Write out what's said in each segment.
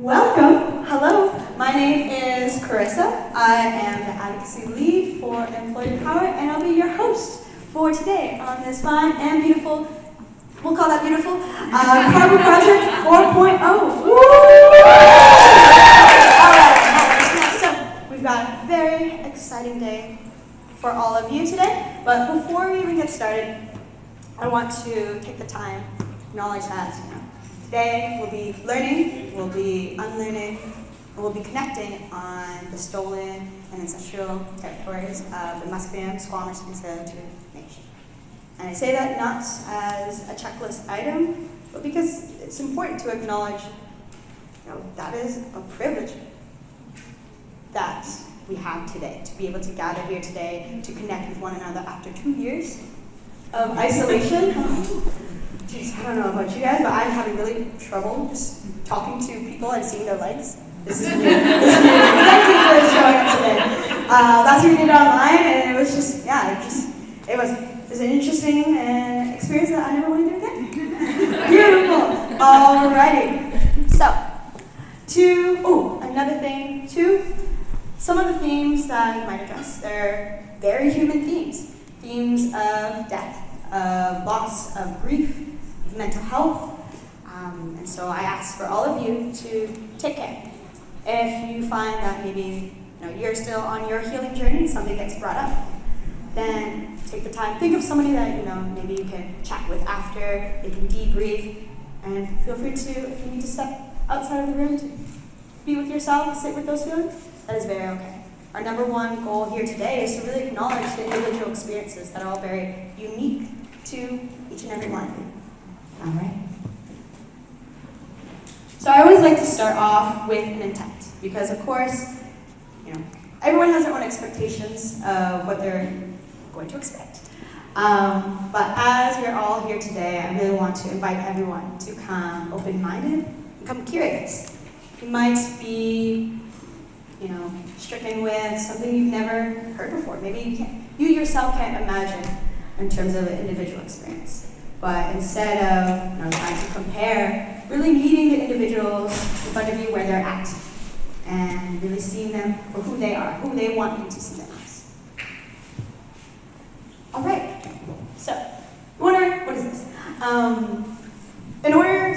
Welcome. Hello. My name is Carissa. I am the advocacy lead for Employee Power, and I'll be your host for today on this fun and beautiful, we'll call that beautiful, Carbon Project 4.0. All right. So we've got a very exciting day for all of you today, but before we even get started, I want to take the time to acknowledge that today we'll be learning, we'll be unlearning, and we'll be connecting on the stolen and ancestral territories of the Musqueam, Squamish, and Tsleil-Waututh Nation. And I say that not as a checklist item, but because it's important to acknowledge, that is a privilege that we have today, to be able to gather here today, to connect with one another after 2 years of isolation. Jeez, I don't know about you guys, but I'm having really trouble just talking to people and seeing their legs. This is new. Thank you for showing up today. That's what we did online, and it was just, it was an interesting experience that I never want to do again. Beautiful. Alrighty. So, another thing too. Some of the themes that you might address, they're very human themes. Themes of death, of loss, of grief, of mental health. And so I ask for all of you to take care. If you find that maybe you're still on your healing journey and something gets brought up, then take the time. Think of somebody that maybe you can chat with after, they can debrief, and feel free to, if you need to step outside of the room to be with yourself, sit with those feelings, that is very okay. Our number one goal here today is to really acknowledge the individual experiences that are all very unique to each and every one of you. All right. So I always like to start off with an intent, because of course, everyone has their own expectations of what they're going to expect. But as we're all here today, I really want to invite everyone to come open-minded and come curious. You might be, stricken with something you've never heard before. Maybe you yourself can't imagine in terms of an individual experience. But instead of trying to compare, really meeting the individuals in front of you where they're at, and really seeing them for who they are, who they want you to see them as. All right. So, what is this?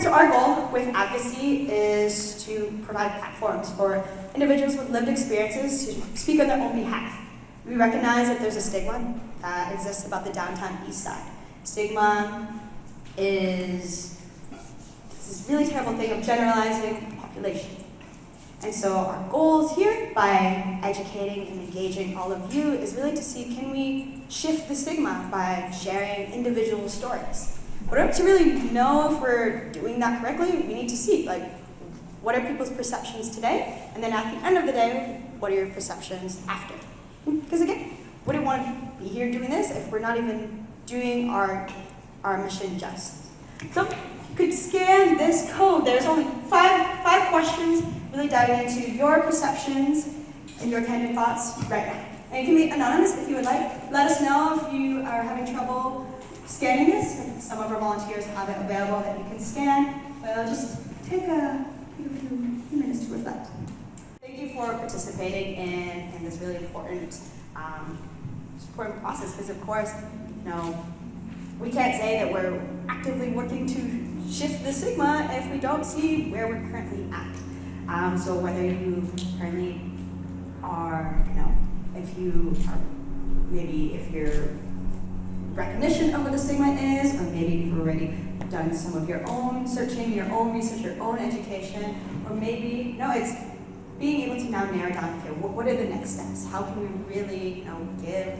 So our goal with advocacy is to provide platforms for individuals with lived experiences to speak on their own behalf. We recognize that there's a stigma that exists about the downtown east side. Stigma is this really terrible thing of generalizing population. And so our goals here, by educating and engaging all of you, is really to see, can we shift the stigma by sharing individual stories? To really know if we're doing that correctly, we need to see, what are people's perceptions today? And then at the end of the day, what are your perceptions after? Because again, wouldn't want to be here doing this if we're not even doing our mission justice. So if you could scan this code, there's only five questions, really diving into your perceptions and your candid thoughts right now. And it can be anonymous if you would like. Let us know if you are having trouble scanning this. Some of our volunteers have it available that you can scan. But just take a few minutes to reflect. Thank you for participating in this really important process, because of course, we can't say that we're actively working to shift the stigma if we don't see where we're currently at. So whether you currently are, if your recognition of what the stigma is, or maybe you've already done some of your own searching, your own research, your own education, or maybe, it's being able to now narrow down, okay, what are the next steps? How can we really, give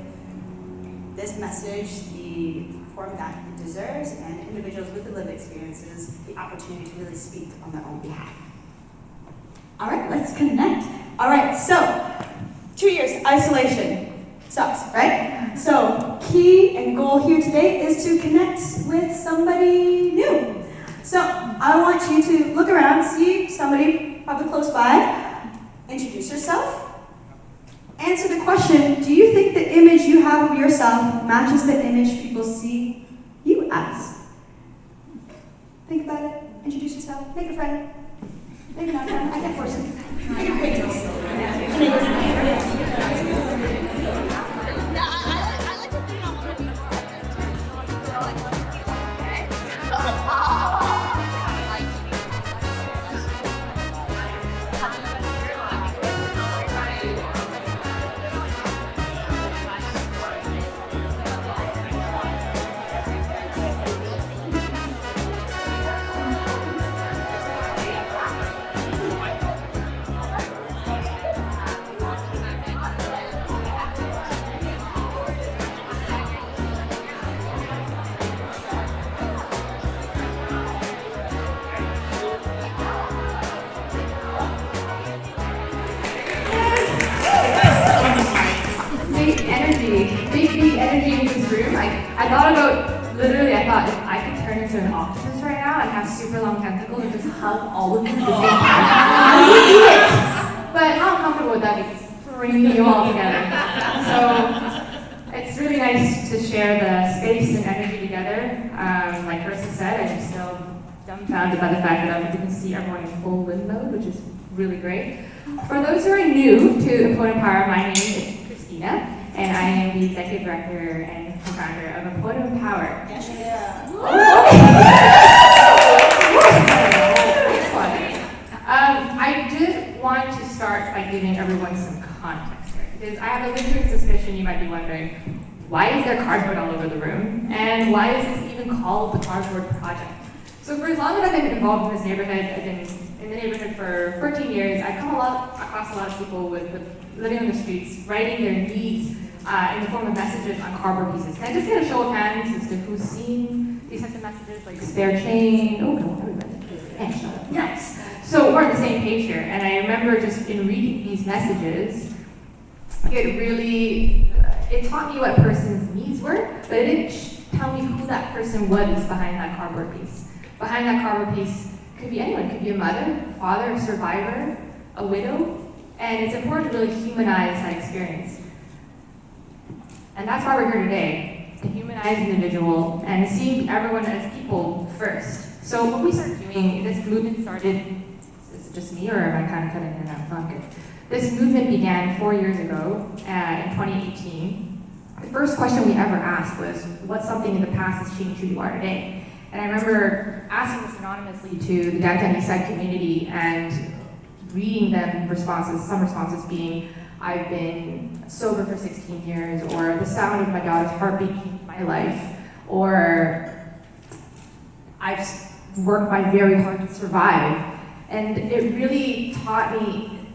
this message the platform that it deserves, and individuals with the lived experiences the opportunity to really speak on their own behalf. All right, let's connect. All right, so 2 years isolation sucks, right? So key and goal here today is to connect with somebody new. So I want you to look around, see somebody probably close by, introduce yourself, answer the question, do you think the image you have of yourself matches the image people see you as? Think about it, introduce yourself, make a friend. Maybe not a friend, I can't force it. Make an acquaintance. Big energy in this room. I thought if I could turn into an octopus right now and have super long tentacles and just hug all of you at the same time, I would do it. But how uncomfortable would that be, just bringing you all together? So it's really nice to share the space and energy together. Like Ursa said, I'm still dumbfounded by the fact that I'm able to see everyone in full wind mode, which is really great. For those who are new to Employment Power, my name is Christina. And I am the Executive Director and Co-founder of Employment Power. Yeah. I did want to start by giving everyone some context here, because I have a lingering suspicion you might be wondering, why is there cardboard all over the room? And why is this even called the Cardboard Project? So for as long as I've been involved in this neighborhood, I've been in the neighborhood for 14 years, I've come across a lot of people with living on the streets, writing their needs in the form of messages on cardboard pieces. Can I just get a show of hands as to who's seen these types of messages, like spare change? Oh, come on, everybody. Nice. So we're on the same page here, and I remember just in reading these messages, it taught me what a person's needs were, but it didn't tell me who that person was behind that cardboard piece. Behind that cardboard piece could be anyone. It could be a mother, a father, a survivor, a widow, and it's important to really humanize that experience. And that's why we're here today, to humanize the individual and see everyone as people first. So when we started doing, this movement started, is it just me or am I kind of cutting it out? Fuck it. This movement began 4 years ago in 2018. The first question we ever asked was, what's something in the past that's changed who you are today? And I remember asking this anonymously to the downtown East Side community and reading them responses, some responses being, I've been sober for 16 years, or the sound of my daughter's heartbeat changed my life, or I've worked my very hard to survive. And it really taught me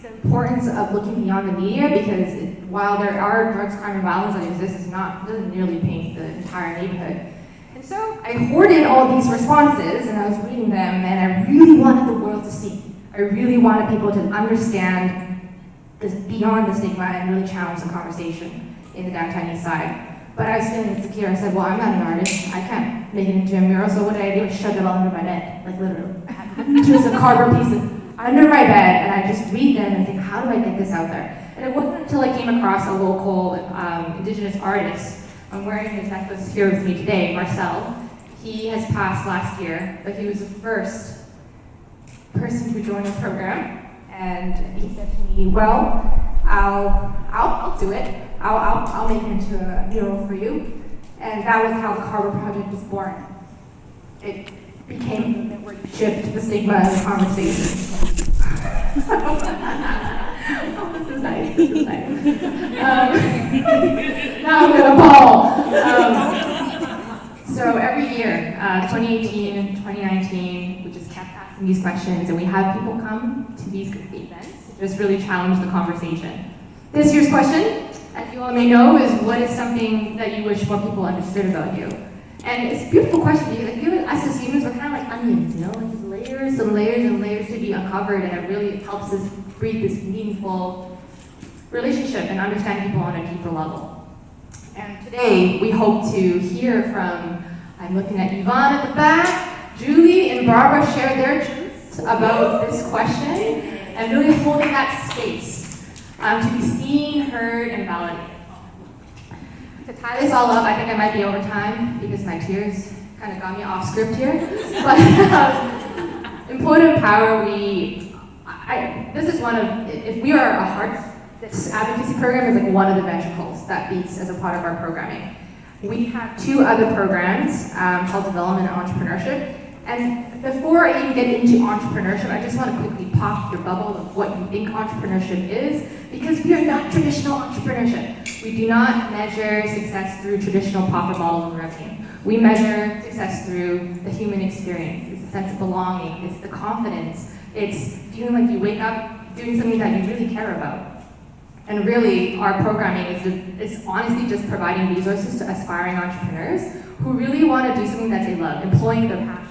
the importance of looking beyond the media, because while there are drugs, crime, and violence that exist, it doesn't nearly paint the entire neighborhood. And so I hoarded all these responses, and I was reading them, and I really wanted the world to see. I really wanted people to understand this beyond the stigma and really challenge the conversation in the downtown East Side. But I was feeling insecure. I said, well, I'm not an artist. I can't make it into a mural, so what did I do? I shoved it all under my bed, like literally. I had just a cardboard piece under my bed, and I just read them and think, how do I get this out there? And it wasn't until I came across a local Indigenous artist. I'm wearing his necklace here with me today, Marcel. He has passed last year, but he was the first person to join the program. And he said to me, well, I'll do it. I'll make it into a mural for you. And that was how the Cardboard Project was born. it became that word shift the stigma in the conversation. Oh, this is nice. This is nice. Now I'm gonna ball. So every year, 2018 and 2019, we just kept asking these questions, and we have people come to these events to just really challenge the conversation. This year's question, as you all may know, is what is something that you wish more people understood about you? And it's a beautiful question because I feel like us as humans, we're kind of like onions, you know, like there's layers and layers and layers to be uncovered, and it really helps us breed this meaningful relationship and understand people on a deeper level. And today, we hope to hear from, I'm looking at Yvonne at the back, Julie and Barbara share their truths about this question, and really holding that space to be seen, heard, and validated. To tie this all up, I think I might be over time because my tears kind of got me off script here. But employment power, this is one of, if we are a heart, this advocacy program is like one of the ventricles that beats as a part of our programming. We have two other programs called Development and Entrepreneurship. And before I even get into entrepreneurship, I just want to quickly pop your bubble of what you think entrepreneurship is, because we are not traditional entrepreneurship. We do not measure success through traditional profit models and revenue. We measure success through the human experience. It's a sense of belonging, it's the confidence, it's feeling like you wake up doing something that you really care about. And really, our programming is honestly just providing resources to aspiring entrepreneurs who really want to do something that they love, employing their passion.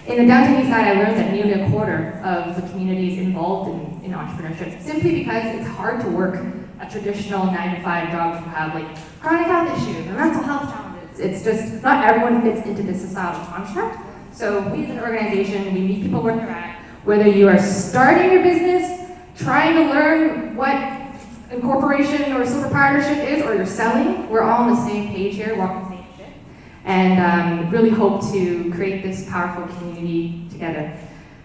In the downtown east side, I learned that nearly a quarter of the community is involved in entrepreneurship, simply because it's hard to work a traditional 9-to-5 job who have like chronic health issues or mental health challenges. It's just, not everyone fits into this societal construct. So we as an organization, we meet people where they're at, whether you are starting your business, trying to learn what incorporation or silver partnership is, or you're selling, we're all on the same page here, we're on the same ship, and really hope to create this powerful community together.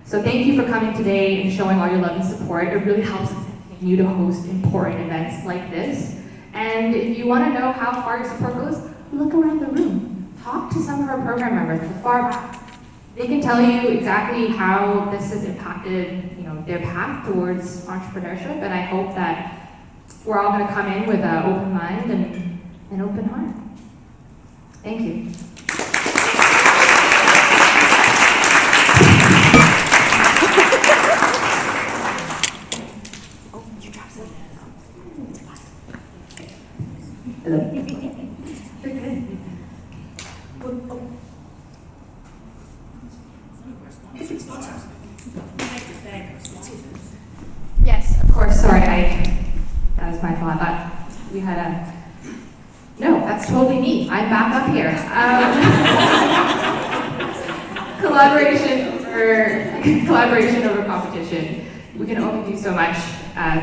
So thank you for coming today and showing all your love and support. It really helps us continue to host important events like this. And if you want to know how far your support goes, look around the room. Talk to some of our program members at the far back. They can tell you exactly how this has impacted, their path towards entrepreneurship, and I hope that we're all going to come in with an open mind and an open heart. Thank you. Oh, you dropped something. Hello. You're good. Oh. Yes, of course. Sorry, that was my fault. I thought we had a... No, that's totally me. I'm back up here. Collaboration over competition. We can only do so much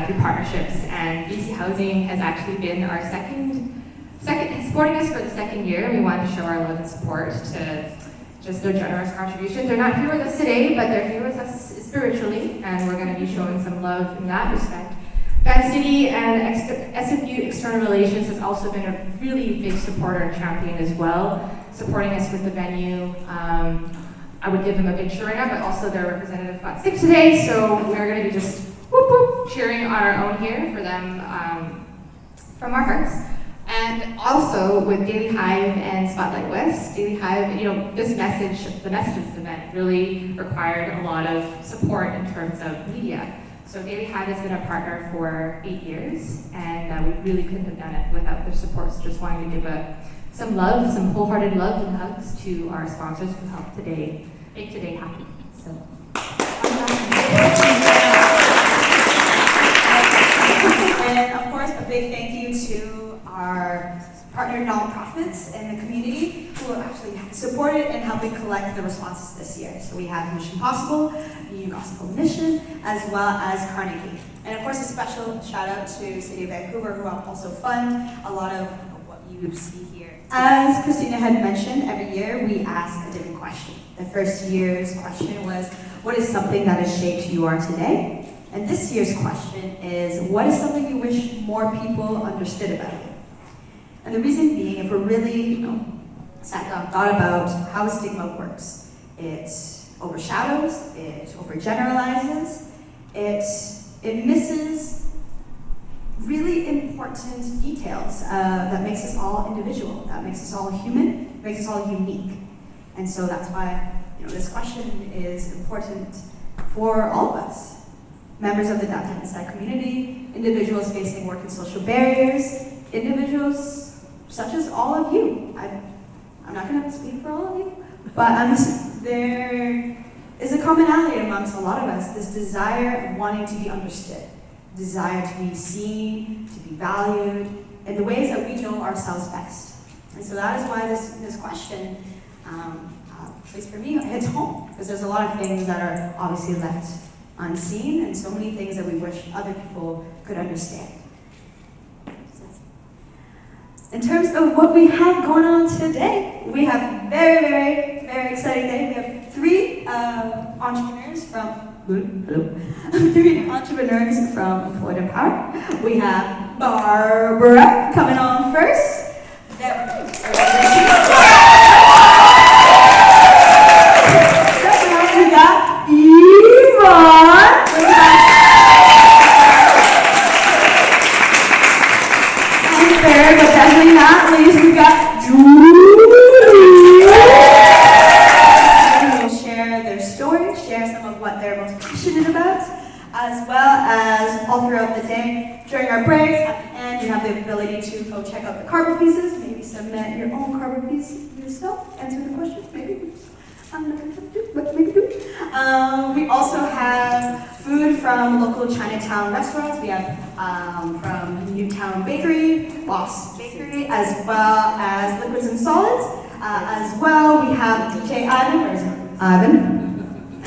through partnerships, and BC Housing has actually been our second supporting us for the second year. We wanted to show our love and support to just their generous contribution. They're not here with us today, but they're here with us spiritually, and we're going to be showing some love in that respect. Vancity and SFU External Relations has also been a really big supporter and champion as well, supporting us with the venue. I would give them a big cheer right now, but also their representative got sick today, so we're going to be just whoop, whoop, cheering on our own here for them from our hearts. And also with Daily Hive and Spotlight West, Daily Hive, the message of this event really required a lot of support in terms of media. So Daily Hive has been a partner for 8 years, and we really couldn't have done it without their support. So just wanting to give some love, some wholehearted love and hugs to our sponsors who helped make today happen. So. And of course, a big thank you to our partner nonprofits in the community who have actually supported and helping collect the responses this year. So we have Mission Possible, the New Gospel Mission, as well as Carnegie. And of course, a special shout out to City of Vancouver, who also fund a lot of what you see here. As Christina had mentioned, every year we ask a different question. The first year's question was, what is something that has shaped who you are today? And this year's question is, what is something you wish more people understood about you? And the reason being, if we're really sat down, thought about how stigma works, It overshadows, it overgeneralizes, it misses really important details that makes us all individual, that makes us all human, makes us all unique. And so that's why this question is important for all of us. Members of the downtown Eastside community, individuals facing work and social barriers, individuals such as all of you. I'm not going to speak for all of you, but there is a commonality amongst a lot of us, this desire of wanting to be understood, desire to be seen, to be valued, in the ways that we know ourselves best. And so that is why this question, at least for me, hits home, because there's a lot of things that are obviously left unseen, and so many things that we wish other people could understand. In terms of what we have going on today, we have a very, very, very exciting day. We have three entrepreneurs from Florida Power. We have Barbara coming on first. We got Yvonne. And third, but definitely not least, we got Julie. They will share their story, share some of what they're most passionate about, as well as all throughout the day. During our breaks, at the end, you have the ability to go check out the cardboard pieces, maybe submit your own cardboard piece yourself, answer the questions, maybe. I'm not going to do, but maybe do. We also have food from local Chinatown restaurants. We have from Newtown Bakery, Boss Bakery, as well as liquids and solids. As well, we have DJ Ivan. Where is it? Ivan.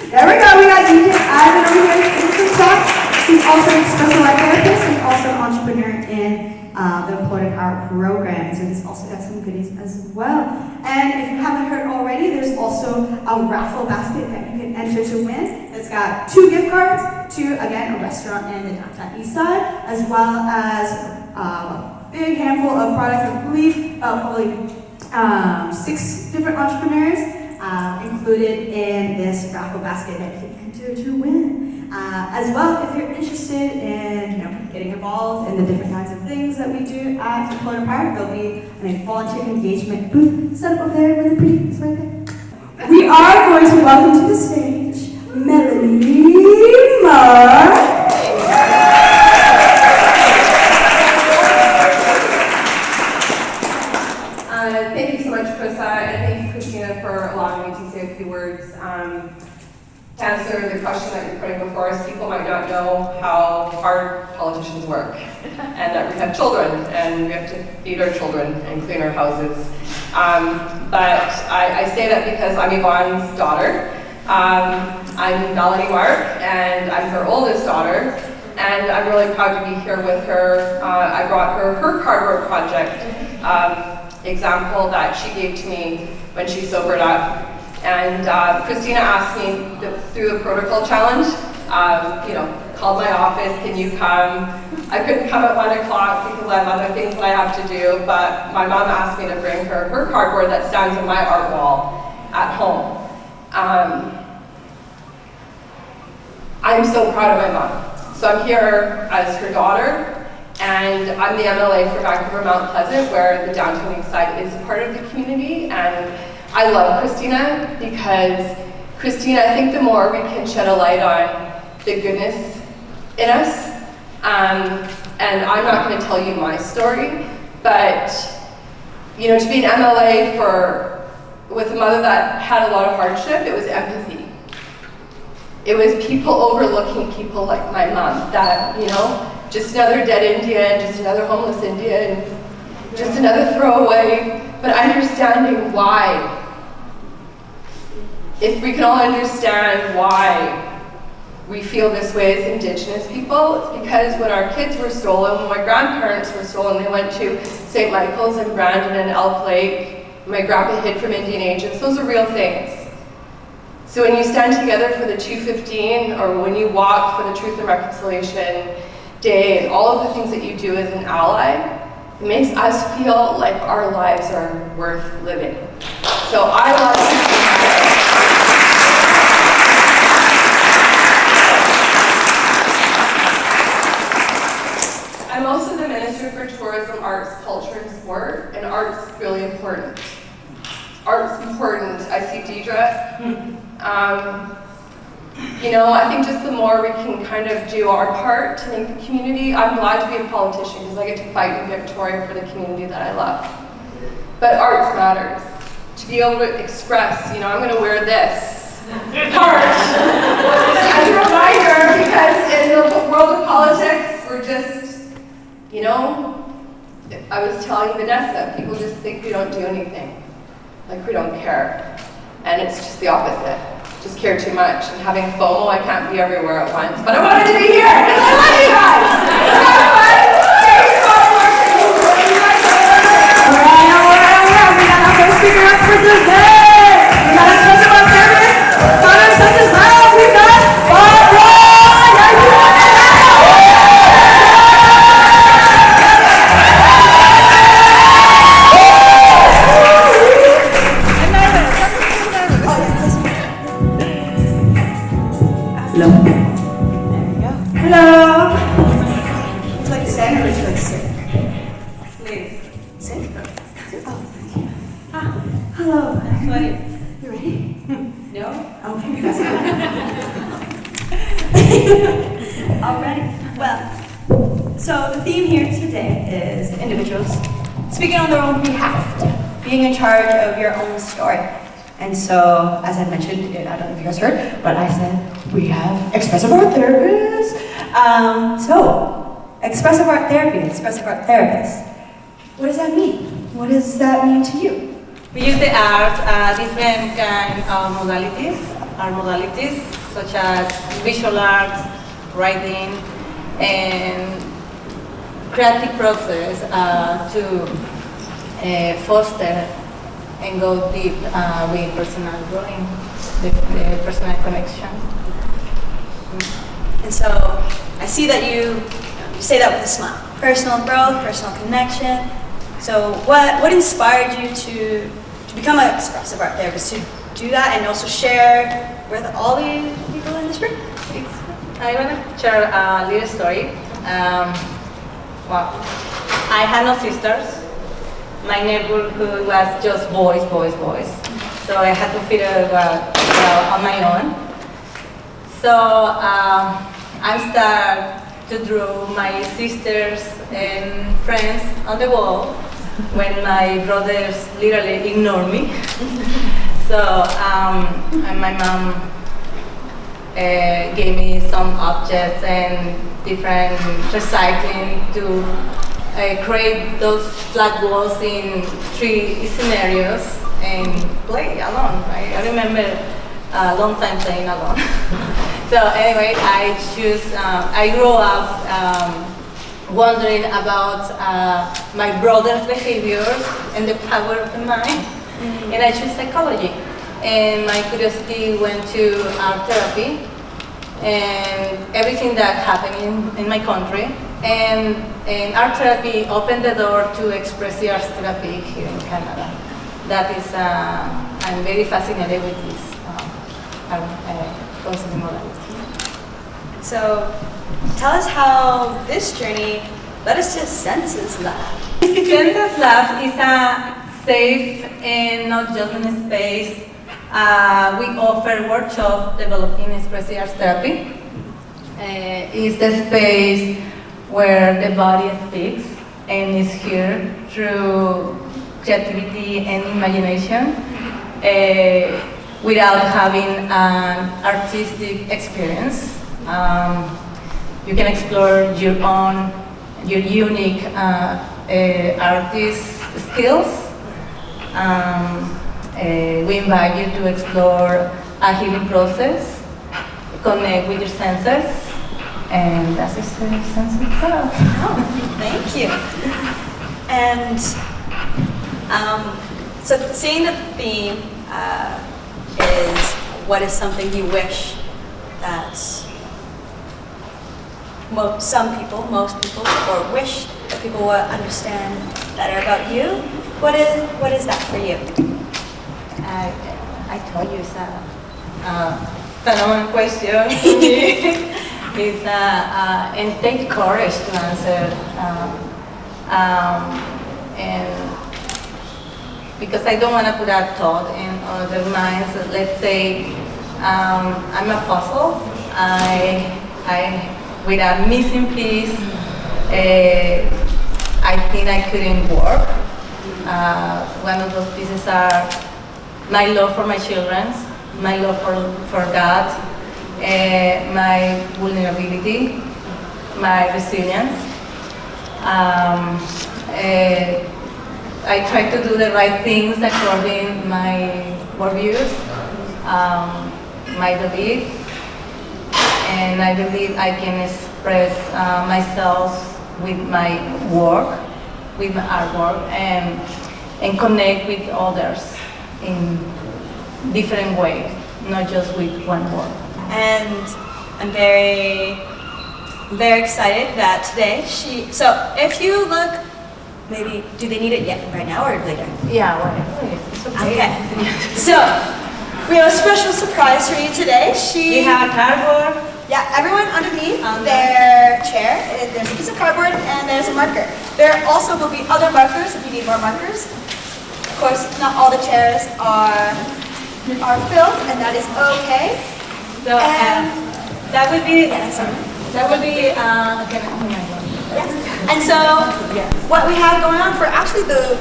There we go. We got DJ Ivan over here in the talk. He's also a special ed therapist and also an entrepreneur in the Florida Power program. So he's also got some goodies as well. And if you haven't heard already, there's also a raffle basket that you can enter to win. It's got 2 gift cards to, again, a restaurant in the downtown east side, as well as a big handful of products. I believe probably 6 different entrepreneurs included in this raffle basket that you can enter to win. As well, if you're interested in getting involved in the different kinds of things that we do at Florida Power, there'll be a volunteer engagement booth set up over there, really pretty. It's right there. We are going to welcome to the stage Melanie Marr. Thank you so much, Krista, and thank you, Christina, for allowing me to say a few words. To answer the question that you're putting before us, people might not know how hard politicians work, and that we have children, and we have to feed our children and clean our houses. But I say that because I'm Yvonne's daughter. I'm Melanie Mark, and I'm her oldest daughter, and I'm really proud to be here with her. I brought her cardboard project example that she gave to me when she sobered up. And Christina asked me through the protocol challenge, called my office, can you come? I couldn't come at 1 o'clock because I have other things that I have to do, but my mom asked me to bring her cardboard that stands on my art wall at home. I'm so proud of my mom. So I'm here as her daughter, and I'm the MLA for Vancouver Mount Pleasant, where the downtown east side is part of the community. And I love Christina because Christina, I think the more we can shed a light on the goodness in us, and I'm not going to tell you my story, but to be an MLA with a mother that had a lot of hardship, it was empathy. It was people overlooking people like my mom, that just another dead Indian, just another homeless Indian, just another throwaway, but understanding why. If we can all understand why we feel this way as Indigenous people, it's because when our kids were stolen, when my grandparents were stolen, they went to St. Michael's and Brandon and Elk Lake, my grandpa hid from Indian agents, those are real things. So when you stand together for the 215, or when you walk for the Truth and Reconciliation Day, and all of the things that you do as an ally, it makes us feel like our lives are worth living. So I love from arts, culture, and sport, and art's really important. Art's important. I see Deidre. You know, I think just the more we can kind of do our part to make the community, I'm glad to be a politician because I get to fight in Victoria for the community that I love. But arts matters. To be able to express, you know, I'm going to wear this part as a reminder because in the world of politics, we're just, you know, I was telling Vanessa, people just think we don't do anything. Like we don't care. And it's just the opposite. Just care too much. And having FOMO, I can't be everywhere at once. But I wanted to be here because I love you guys. We got our first speaker up for the day. We got our special on service. Connor such as well. We've got Barbara. Hello. There we go. Hello. Would you like to stand or would you like to sit? Please. Sit? Oh, thank you. Hello. Sorry. You ready? No. Okay. Alrighty. Well, so the theme here today is individuals speaking on their own behalf, being in charge of your own story. And so, as I mentioned, I don't know if you guys heard, but I said we have expressive art therapists. Expressive art therapy, expressive art therapist. What does that mean? What does that mean to you? We use the arts, different kind of modalities, art modalities, such as visual arts, writing, and creative process to foster and go deep with personal growing, the personal connection. And so, I see that you say that with a smile. Personal growth, personal connection. So what inspired you to become an expressive art therapist, to do that and also share with all the people in this room? I want to share a little story. Well, I had no sisters. My neighborhood was just boys. So I had to figure it out on my own. So I started to draw my sisters and friends on the wall when my brothers literally ignored me. So and my mom gave me some objects and different recycling to create those flat walls in 3 scenarios and play alone. Right? I remember a long time playing alone. So anyway, I grew up wondering about my brother's behaviors and the power of the mind, and I chose psychology. And my curiosity went to art therapy and everything that happened in my country. And art therapy opened the door to expressive arts therapy here in Canada. That is, I'm very fascinated with this concept modality. So, tell us how this journey led us to Senses Lab. Senses Lab is a safe and not judgment space. We offer workshops developing expressive arts therapy. It's the space where the body speaks and is here through creativity and imagination without having an artistic experience. You can explore your unique artist skills. We invite you to explore a healing process, connect with your senses, and that's the sense of love. Oh, thank you. And so seeing the theme is what is something you wish that most people, or wish that people would understand better about you. What is that for you? I told you it's a phenomenal question to me. And take courage to answer And because I don't want to put a thought in other minds, let's say I'm a puzzle. I with a missing piece, I think I couldn't work. One of those pieces are my love for my children, my love for God, my vulnerability, my resilience. I try to do the right things according to my worldviews, my beliefs, and I believe I can express myself with my work, with my artwork, and connect with others in different ways, not just with one word. And I'm very, very excited that today so if you look, maybe, do they need it yet, right now or later? Yeah, whatever. It's okay. Okay. So, we have a special surprise for you today. We have a cardboard. Yeah, everyone underneath their chair, there's a piece of cardboard and there's a marker. There also will be other markers if you need more markers. Of course, not all the chairs are filled, and that is okay. So that would be Yeah, sorry. okay. Oh my God. Yes. And so, what we have going on for actually the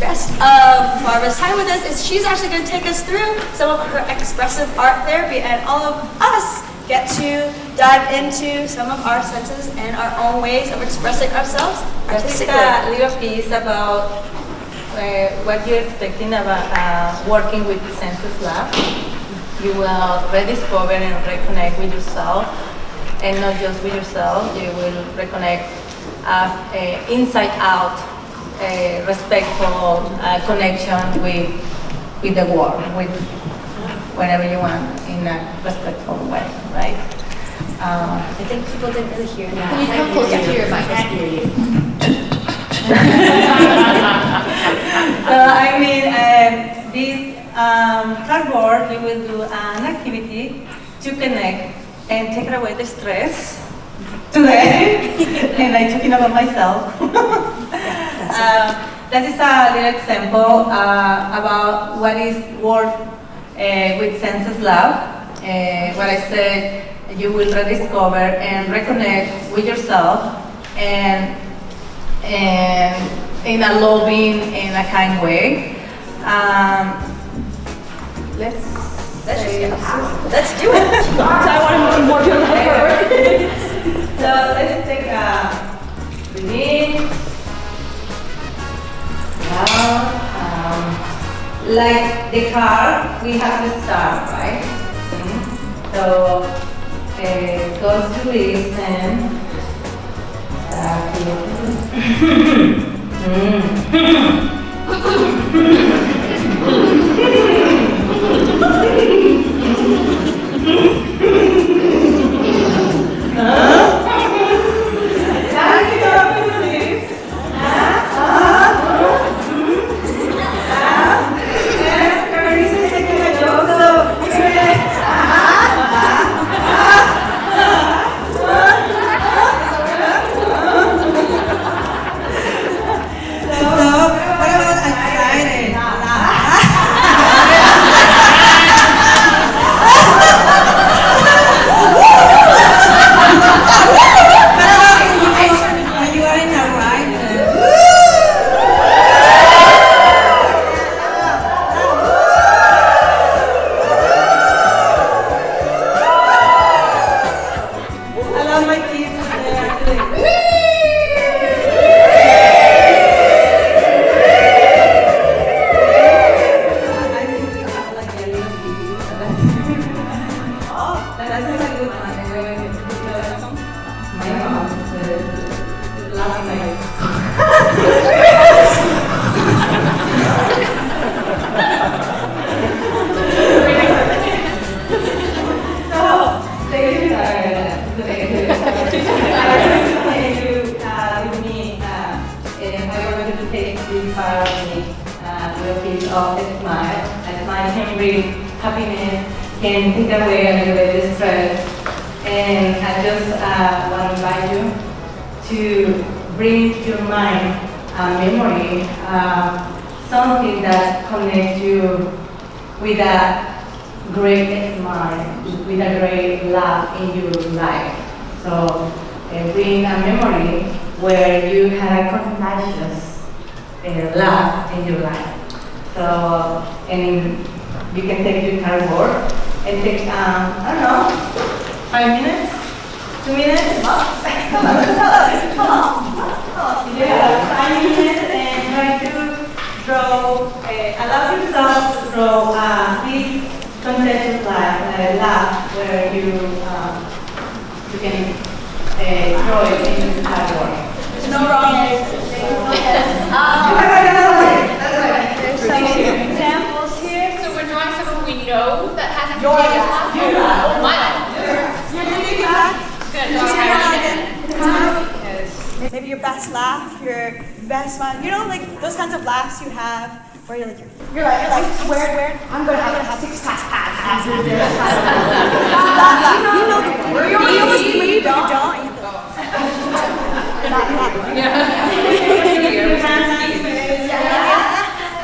rest of Barbara's time with us is she's actually going to take us through some of her expressive art therapy, and all of us get to dive into some of our senses and our own ways of expressing ourselves Just artistically. a little piece about what you're expecting about working with the Senses Lab. You will rediscover and reconnect with yourself, and not just with yourself. You will reconnect inside out, respectful connection with the world, with whenever you want, in a respectful way, right? I think people didn't really hear that. Can you come closer to your mic? I mean, this cardboard, we will do an activity to connect and take away the stress today. And I'm talking about myself. That is a little example about what is work with Senses Lab. What I said, you will rediscover and reconnect with yourself, and in a loving and a kind way. Let's do it. I want more people So let's take a breathe out. Like the car, we have the start, right? So go to listen. Can take away a little bit of the stress, and I just want to invite you to bring in your mind a memory, something that connects you with a great smile, with a great laugh in your life. So bring a memory where you had a contagious laugh in your life. So, and you can take your cardboard and take, I don't know, 5 minutes, 2 minutes, come on. Yeah, 5 minutes and try to draw, allow yourself to draw this contagious laugh where you can draw it in the cardboard. There's no wrong answer. There's some examples here. So we're drawing someone we know that has a Your contagious laugh. laugh? Your laugh. Oh, my laugh. You're doing that. Good. Maybe your best laugh, your best smile. You know, like those kinds of laughs you have where you're like, where? I'm gonna have 6 class pads after this. That laugh. You know, you almost believe, but you don't. And you have to,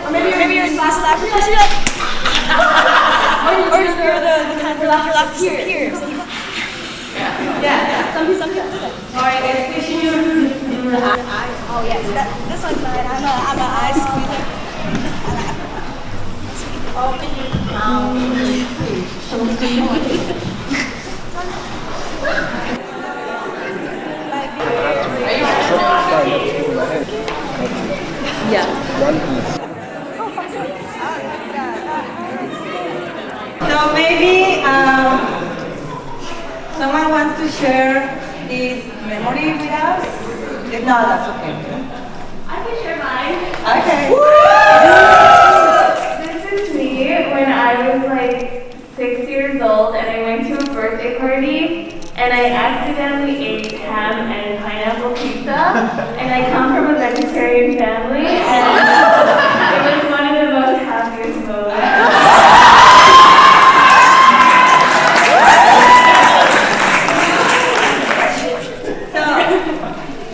or maybe you're in class laugh because you're like, or you're the kind of laugh disappears. Yeah. Some people do that. Or especially your eyes. Oh yes, this one's mine. I'm an eye squeezer. So maybe someone wants to share this memory with us? If not, that's okay. I can share mine. Okay. This is me when I was like 6 years old and I went to a birthday party and I accidentally ate ham and pineapple pizza and I come from a vegetarian family and it was one of the most happiest moments.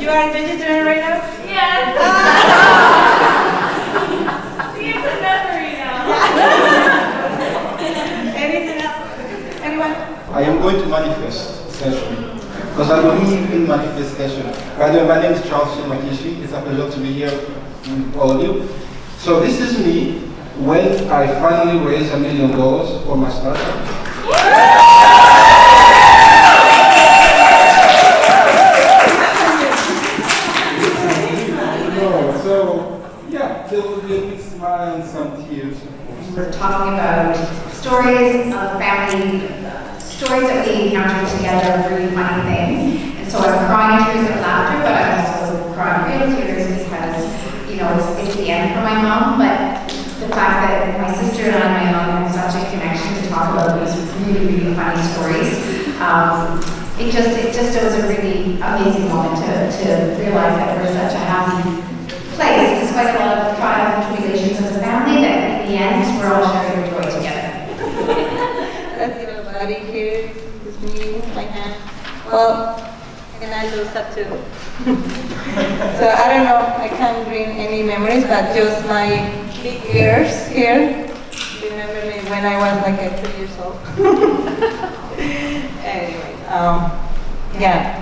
You are a vegetarian right now? Yes! See, it's a memory now. Anything else? Anyone? I am going to manifest session because I believe in manifestation. By the way, my name is Charles Makishi. It's a pleasure to be here with all of you. So this is me when I finally raised $1 million for my startup. So yeah, there will be a big smile and some tears. We're talking about stories of family, stories that we encountered together, really funny things. And so I'm crying tears of laughter, but I'm also crying real tears because, you know, it's the end for my mom. But the fact that my sister and I, my mom, have such a connection to talk about these really, really funny stories, it just was a really amazing moment to realize that we're such a happy place, despite a lot of trials and tribulations as a family, that in the end, we're all sharing joy together. That's everybody here. It's me, my hand. Well, and I lose that too. So I don't know, I can't bring any memories, but just my big ears here. Remember me when I was like 3 years old. Anyway, yeah.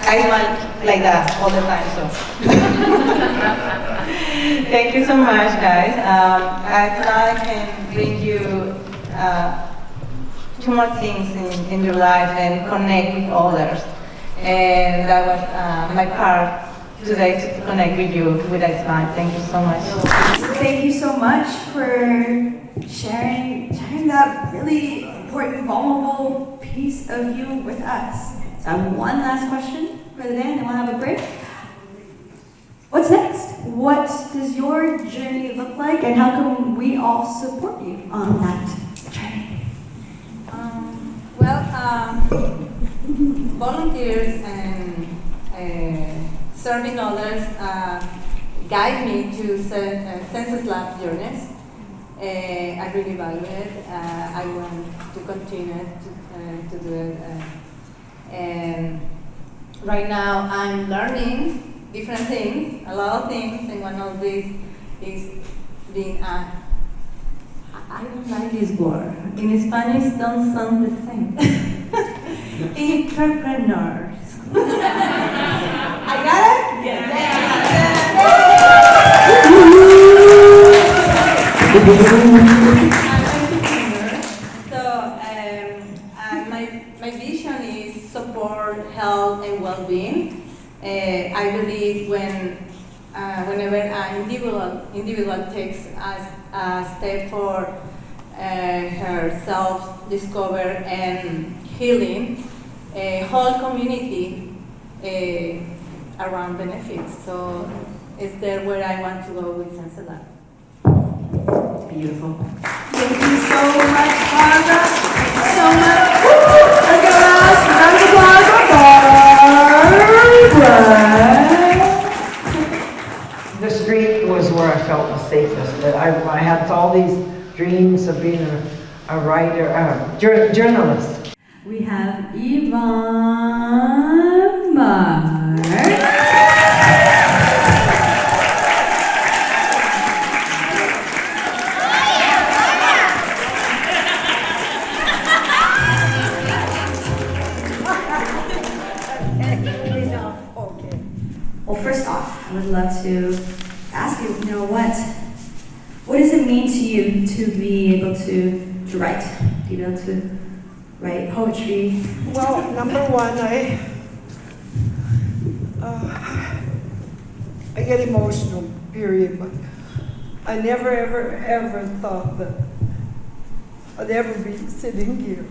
I smile like that all the time, so. Thank you so much, guys. I thought I can bring you 2 more things in your life and connect with others. And that was my part today, to connect with you with that smile. Thank you so much. Thank you so much for sharing that really important, vulnerable piece of you with us. So I have one last question for the day, and then we'll have a break. What's next? What does your journey look like, and how can we all support you on that journey? Volunteers and serving others guide me to Census Lab journeys. I really value it. I want to continue to do it. And right now I'm learning different things, a lot of things, and one of these is being a, I don't like this word. In Spanish, don't sound the same. Entrepreneurs. I got it? So my vision is support health and well-being. I believe whenever an individual takes a step for her self-discover and healing, a whole community around benefits. So is there where I want to go with Sense. Beautiful. Thank you so much, Barbara. Thank you so much. Let's give us a round of applause for Barbara. The street was where I felt the safest. I had all these dreams of being a writer, journalist. We have Yvonne Mark. Well, first off, I would love to ask you, what does it mean to you to be able to write, to be able to write poetry? Well, number one, I get emotional, period, but I never, ever thought that I'd ever be sitting here.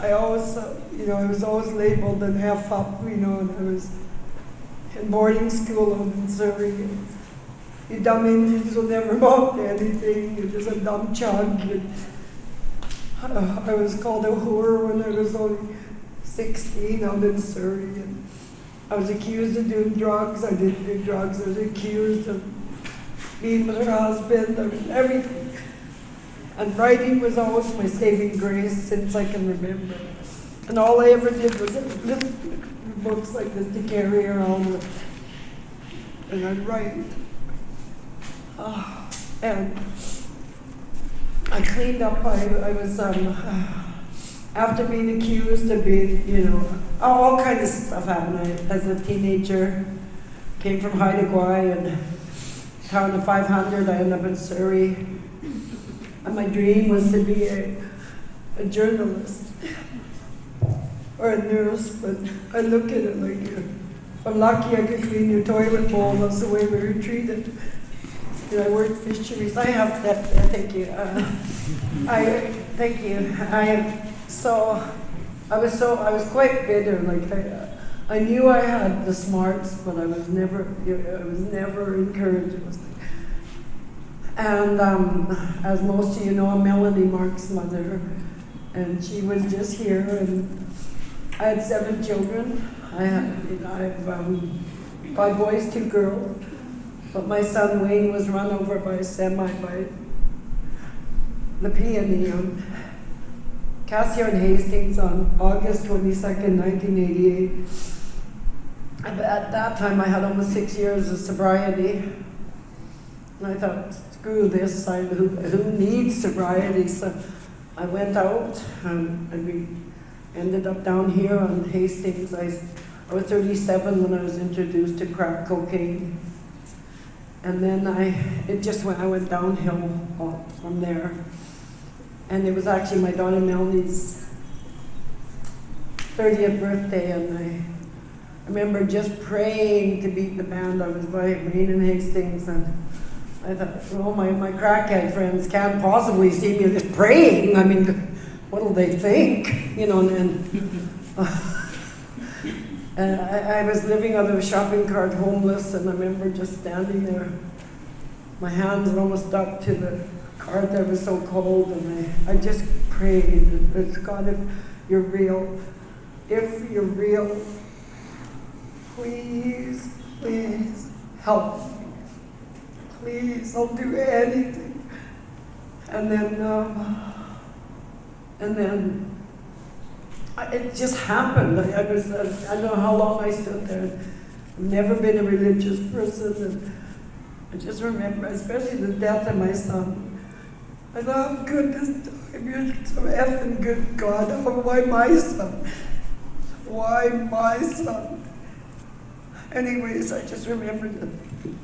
I always, I was always labeled and half up, and I was in boarding school out in Surrey. You dumb Indians will never amount to anything. You're just a dumb chug. I was called a whore when I was only 16 out in Surrey. And I was accused of doing drugs. I didn't do drugs. I was accused of being with her husband. I mean, everything. And writing was always my saving grace since I can remember. And all I ever did was little books like this to carry around with. And I'd write. And I cleaned up. I was after being accused of being, all kinds of stuff happened. As a teenager, came from Haida Gwaii and town of 500. I ended up in Surrey, and my dream was to be a journalist or a nurse. But I look at it like, if I'm lucky, I could clean your toilet bowl. That's the way we were treated. I worked fisheries. I have that. Thank you. Thank you. I was quite bitter. Like I knew I had the smarts, but I was never encouraged. And as most of you know, I'm Melanie Mark's mother, and she was just here. And I had 7 children. I have 5 boys, 2 girls. But my son Wayne was run over by a semi by the peony on Cassio and Hastings on August 22nd, 1988. At that time, I had almost 6 years of sobriety. And I thought, screw this, who needs sobriety? So I went out, and we ended up down here on Hastings. I was 37 when I was introduced to crack cocaine. And then I went downhill from there. And it was actually my daughter Melanie's 30th birthday, and I remember just praying to beat the band. I was by Main and Hastings, and I thought, oh, my crackhead friends can't possibly see me just praying. I mean, what'll they think? And I was living out of a shopping cart, homeless, and I remember just standing there. My hands were almost stuck to the cart. I was so cold, and I just prayed, God, if you're real, please help me. Please, I'll do anything. And then it just happened. I don't know how long I stood there. I've never been a religious person, and I just remember, especially the death of my son. I thought, oh, goodness, you're so effing good, God. Oh, why my son? Why my son? Anyways, I just remember that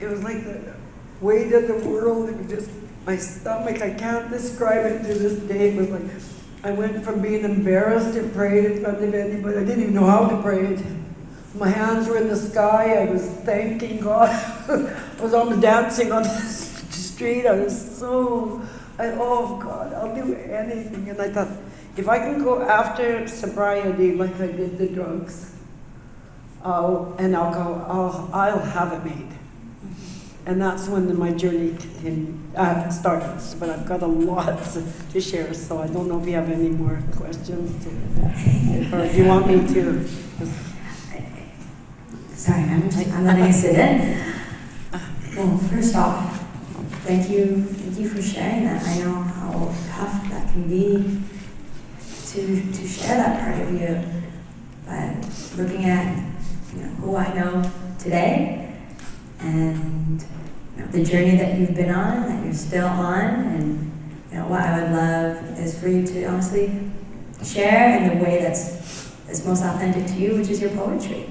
it was like the weight of the world. It was just my stomach. I can't describe it to this day. It was like I went from being embarrassed to pray in front of anybody. I didn't even know how to pray. My hands were in the sky. I was thanking God. I was almost dancing on the street. I was oh God, I'll do anything. And I thought, if I can go after sobriety like I did the drugs and alcohol, I'll have it made. And that's when my journey started. But I've got a lot to share, so I don't know if you have any more questions. Or do you want me to? Sorry, I'm letting you sit in. Well, first off, thank you for sharing that. I know how tough that can be to share that part of you. But looking at who I know today, and the journey that you've been on, that you're still on, and what I would love is for you to honestly share in the way that's most authentic to you, which is your poetry.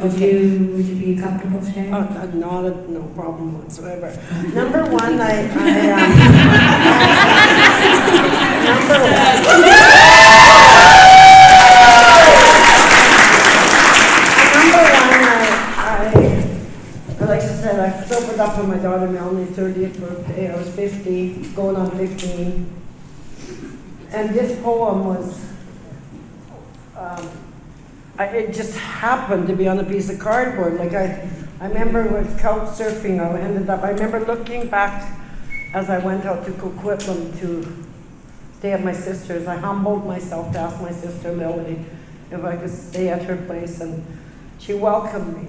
Would you be comfortable sharing? Oh, no problem whatsoever. Number one, like I said, I sobered up on my daughter Melanie's 30th birthday. I was 50, going on 15. And this poem was, it just happened to be on a piece of cardboard. Like I remember with couch surfing, I remember looking back as I went out to Coquitlam to stay at my sister's. I humbled myself to ask my sister Melody if I could stay at her place, and she welcomed me.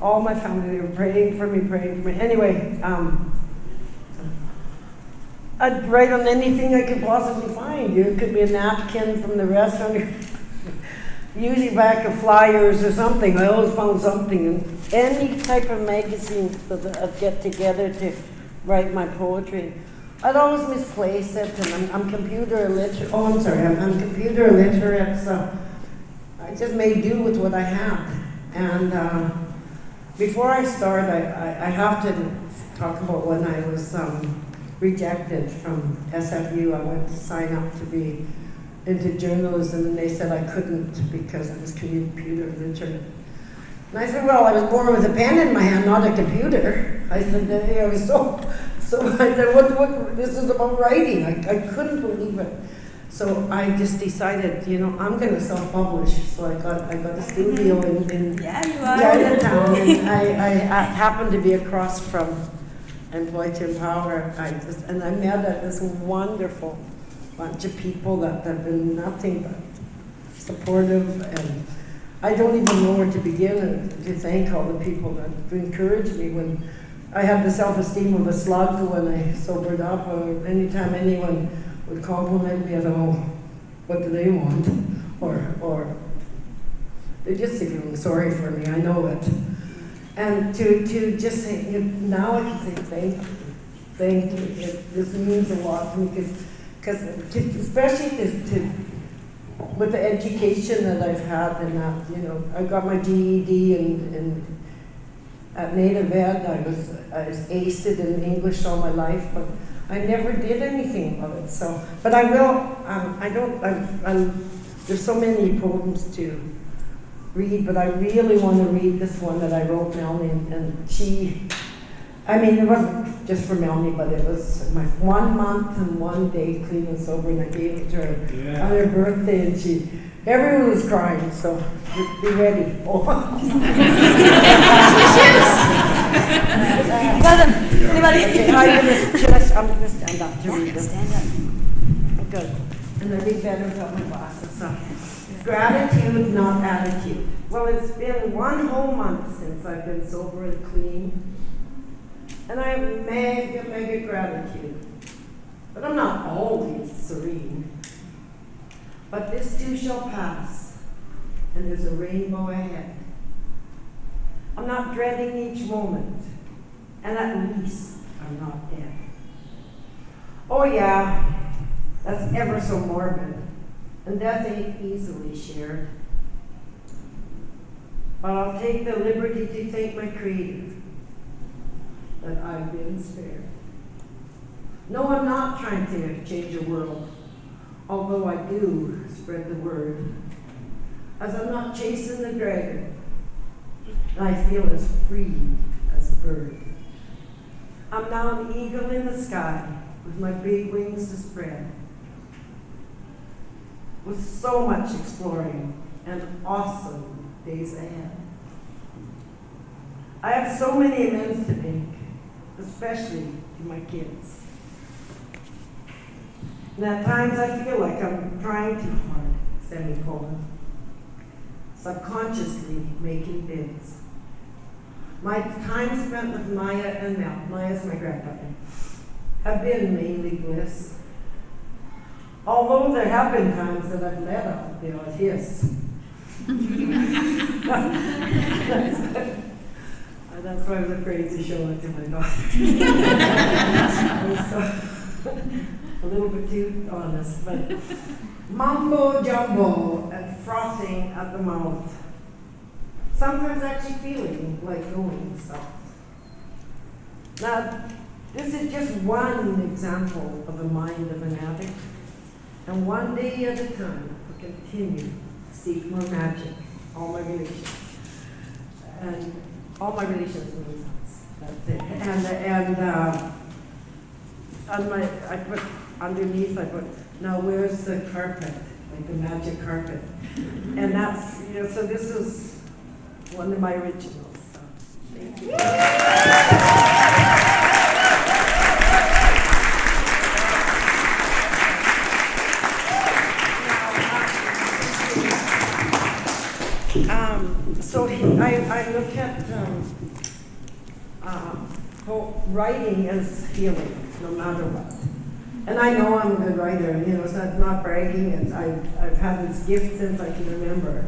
All my family, they were praying for me. Anyway, I'd write on anything I could possibly find. It could be a napkin from the restaurant, usually back of flyers or something. I always found something. In any type of magazine that I'd get together to write my poetry. I'd always misplace it, and I'm computer illiterate. Oh, I'm sorry, I'm computer illiterate, so I just made do with what I had. And before I start, I have to talk about when I was rejected from SFU. I went to sign up to be into journalism, and they said I couldn't because I was computer illiterate. And I said, well, I was born with a pen in my hand, not a computer. I said, I was so I said, what, this is about writing. I couldn't believe it. So I just decided, I'm going to self-publish. So I got a studio in Chinatown, and I happened to be across from Employ to Empower. I met this wonderful bunch of people that have been nothing but supportive, and I don't even know where to begin to thank all the people that encouraged me when I had the self-esteem of a slug when I sobered up, or anytime anyone would compliment me, I thought, oh, what do they want? Or they're just feeling sorry for me, I know it. And to just say, now I can say thank you. This means a lot to me, because especially with the education that I've had, and I got my GED and at Native Ed, I was aced it in English all my life, but I never did anything about it. So, but I will. There's so many poems to read, but I really want to read this one that I wrote Melanie, and she. It wasn't just for Melanie, but it was my 1 month and 1 day clean and sober, and I gave it to her on her birthday, and everyone was crying, so be ready. Oh. Anybody? I'm going to stand up to read this. Stand up. Good. And I'd be better without my glasses. So. Gratitude, not attitude. Well, it's been 1 whole month since I've been sober and clean. And I have mega gratitude. But I'm not always serene. But this too shall pass, and there's a rainbow ahead. I'm not dreading each moment, and at least I'm not dead. Oh yeah, that's ever so morbid, and death ain't easily shared. But I'll take the liberty to thank my Creator that I've been spared. No, I'm not trying to change the world, although I do spread the word, as I'm not chasing the dragon, and I feel as free as a bird. I'm now an eagle in the sky with my big wings to spread, with so much exploring and awesome days ahead. I have so many amends to make, especially to my kids. And at times I feel like I'm trying too hard, semicolon, subconsciously making bids. My time spent with Maya and Mel, Maya's my granddaughter, have been mainly bliss. Although there have been times that I've let out the odd hiss. That's why I was afraid to show it to my daughter. A little bit too honest, but mumbo jumbo and frothing at the mouth. Sometimes actually feeling like going south. Now, this is just one example of the mind of an addict, and one day at a time, I continue to seek more magic, all my relations. And all my relations mean that's it. And I put underneath, I put, now where's the carpet? Like the magic carpet. And that's, so this is one of my originals. So. Thank you. So I look at writing as healing, no matter what. And I know I'm a good writer, it's not bragging, I've had this gift since I can remember.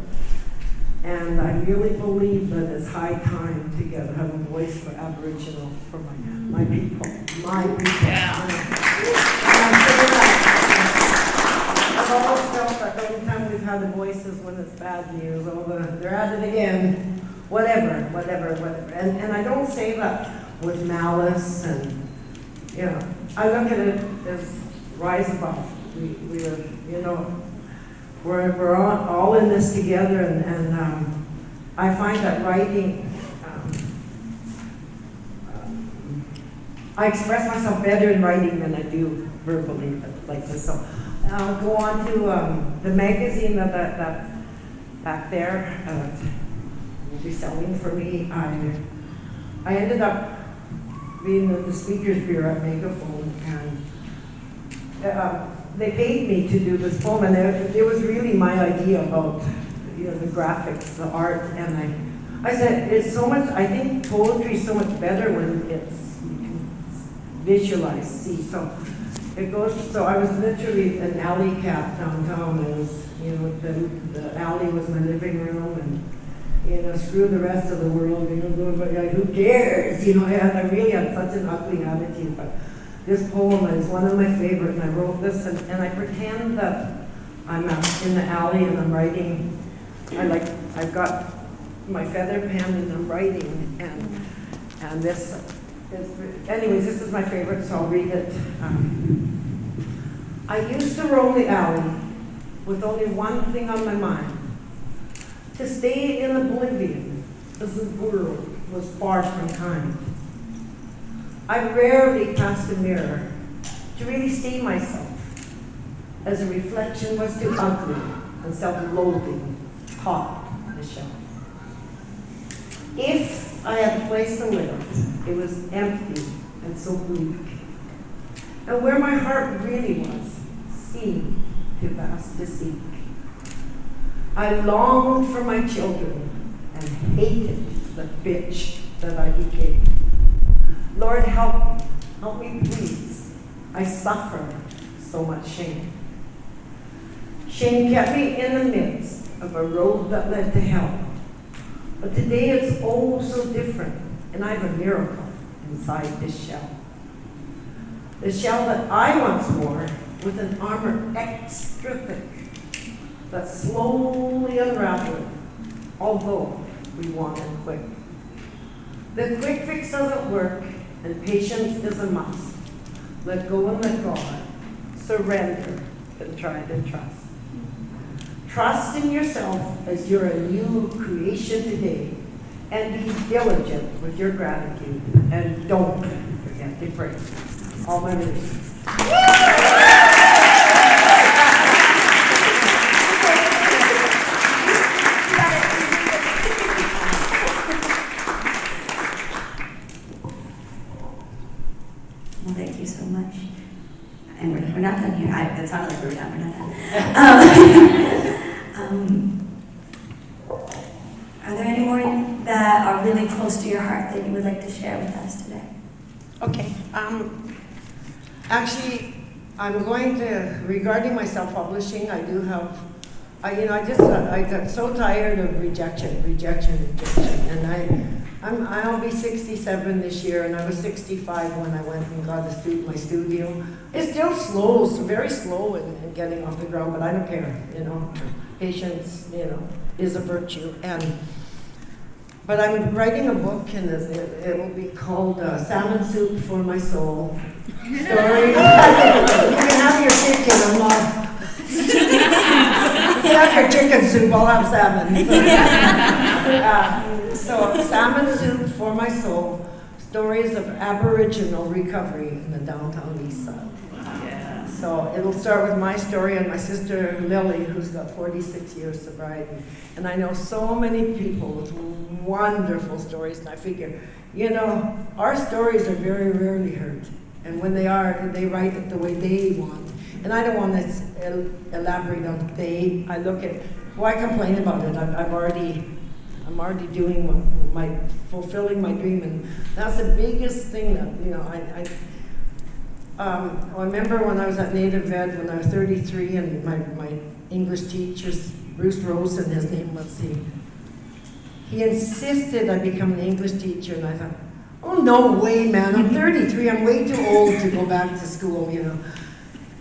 And I really believe that it's high time to have a voice for Aboriginal, for my people. Yeah. I've always felt that the only time we've had the voices when it's bad news, they're at it again, whatever. And I don't say that with malice, and I look at it as rise above. We're all in this together, and I find that writing, I express myself better in writing than I do verbally, like this. So I'll go on to the magazine that back there will be selling for me. I ended up being the speakers bureau at Megaphone, and they paid me to do this poem, and it was really my idea about the graphics, the art, and I said it's so much. I think poetry is so much better when you can visualize, see. So it goes. So I was literally an alley cat downtown. It was the alley was my living room, and screw the rest of the world. Who cares? I really had such an ugly attitude, but. This poem is one of my favorite, and I wrote this, and I pretend that I'm in the alley and I'm writing. I've got my feather pen and I'm writing, and this is, anyways, this is my favorite, so I'll read it. I used to roam the alley with only one thing on my mind: to stay in oblivion, as the world was far from kind. I rarely passed a mirror to really see myself, as a reflection was too ugly and self-loathing topped the shelf. If I had a place to live, it was empty and so bleak. And where my heart really was seemed too vast to seek. I longed for my children and hated the bitch that I became. Lord, help me please. I suffer so much shame. Shame kept me in the midst of a road that led to hell. But today it's oh so different, and I have a miracle inside this shell. The shell that I once wore with an armor extra thick that slowly unraveled, although we want it quick. The quick fix doesn't work, and patience is a must. Let go and let God. Surrender and try to trust. Trust in yourself as you're a new creation today, and be diligent with your gratitude, and don't forget to pray. All my wishes. Well, thank you so much. And we're not done here. That sounded like we were done. We're not done. Are there any more that are really close to your heart that you would like to share with us today? Okay. Actually, I'm going to, regarding my self-publishing, I do have, I got so tired of rejection, and I'll be 67 this year, and I was 65 when I went and got my studio. It's still slow, so very slow in getting off the ground, but I don't care, Patience, is a virtue. But I'm writing a book, and it will be called Salmon Soup for My Soul. Stories. You can have your chicken, I'm not. You can have your chicken soup, I'll have salmon. So Salmon Soup for My Soul, stories of Aboriginal recovery in the downtown east side. Yeah. So it'll start with my story and my sister Lily, who's got 46 years sobriety. And I know so many people with wonderful stories, and I figure, our stories are very rarely heard. And when they are, they write it the way they want. And I don't want to elaborate on they. I look at, why complain about it? I'm already doing fulfilling my dream, and that's the biggest thing that, I remember when I was at Native Ed when I was 33, and my English teachers, Bruce Rosen, his name, he insisted I become an English teacher, and I thought, oh, no way, man, I'm 33, I'm way too old to go back to school,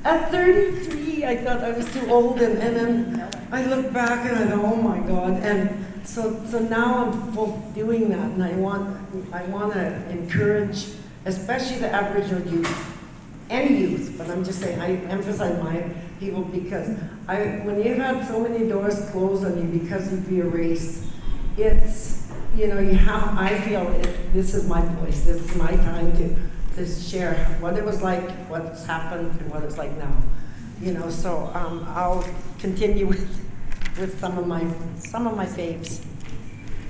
At 33, I thought I was too old, and then I look back and I go, oh my God, and so now I'm doing that, and I want to encourage, especially the Aboriginal youth, any youth, but I'm just saying, I emphasize my people because when you've had so many doors closed on you because of your race, it's, I feel this is my place, this is my time to share what it was like, what's happened, and what it's like now. So I'll continue with some of my faves.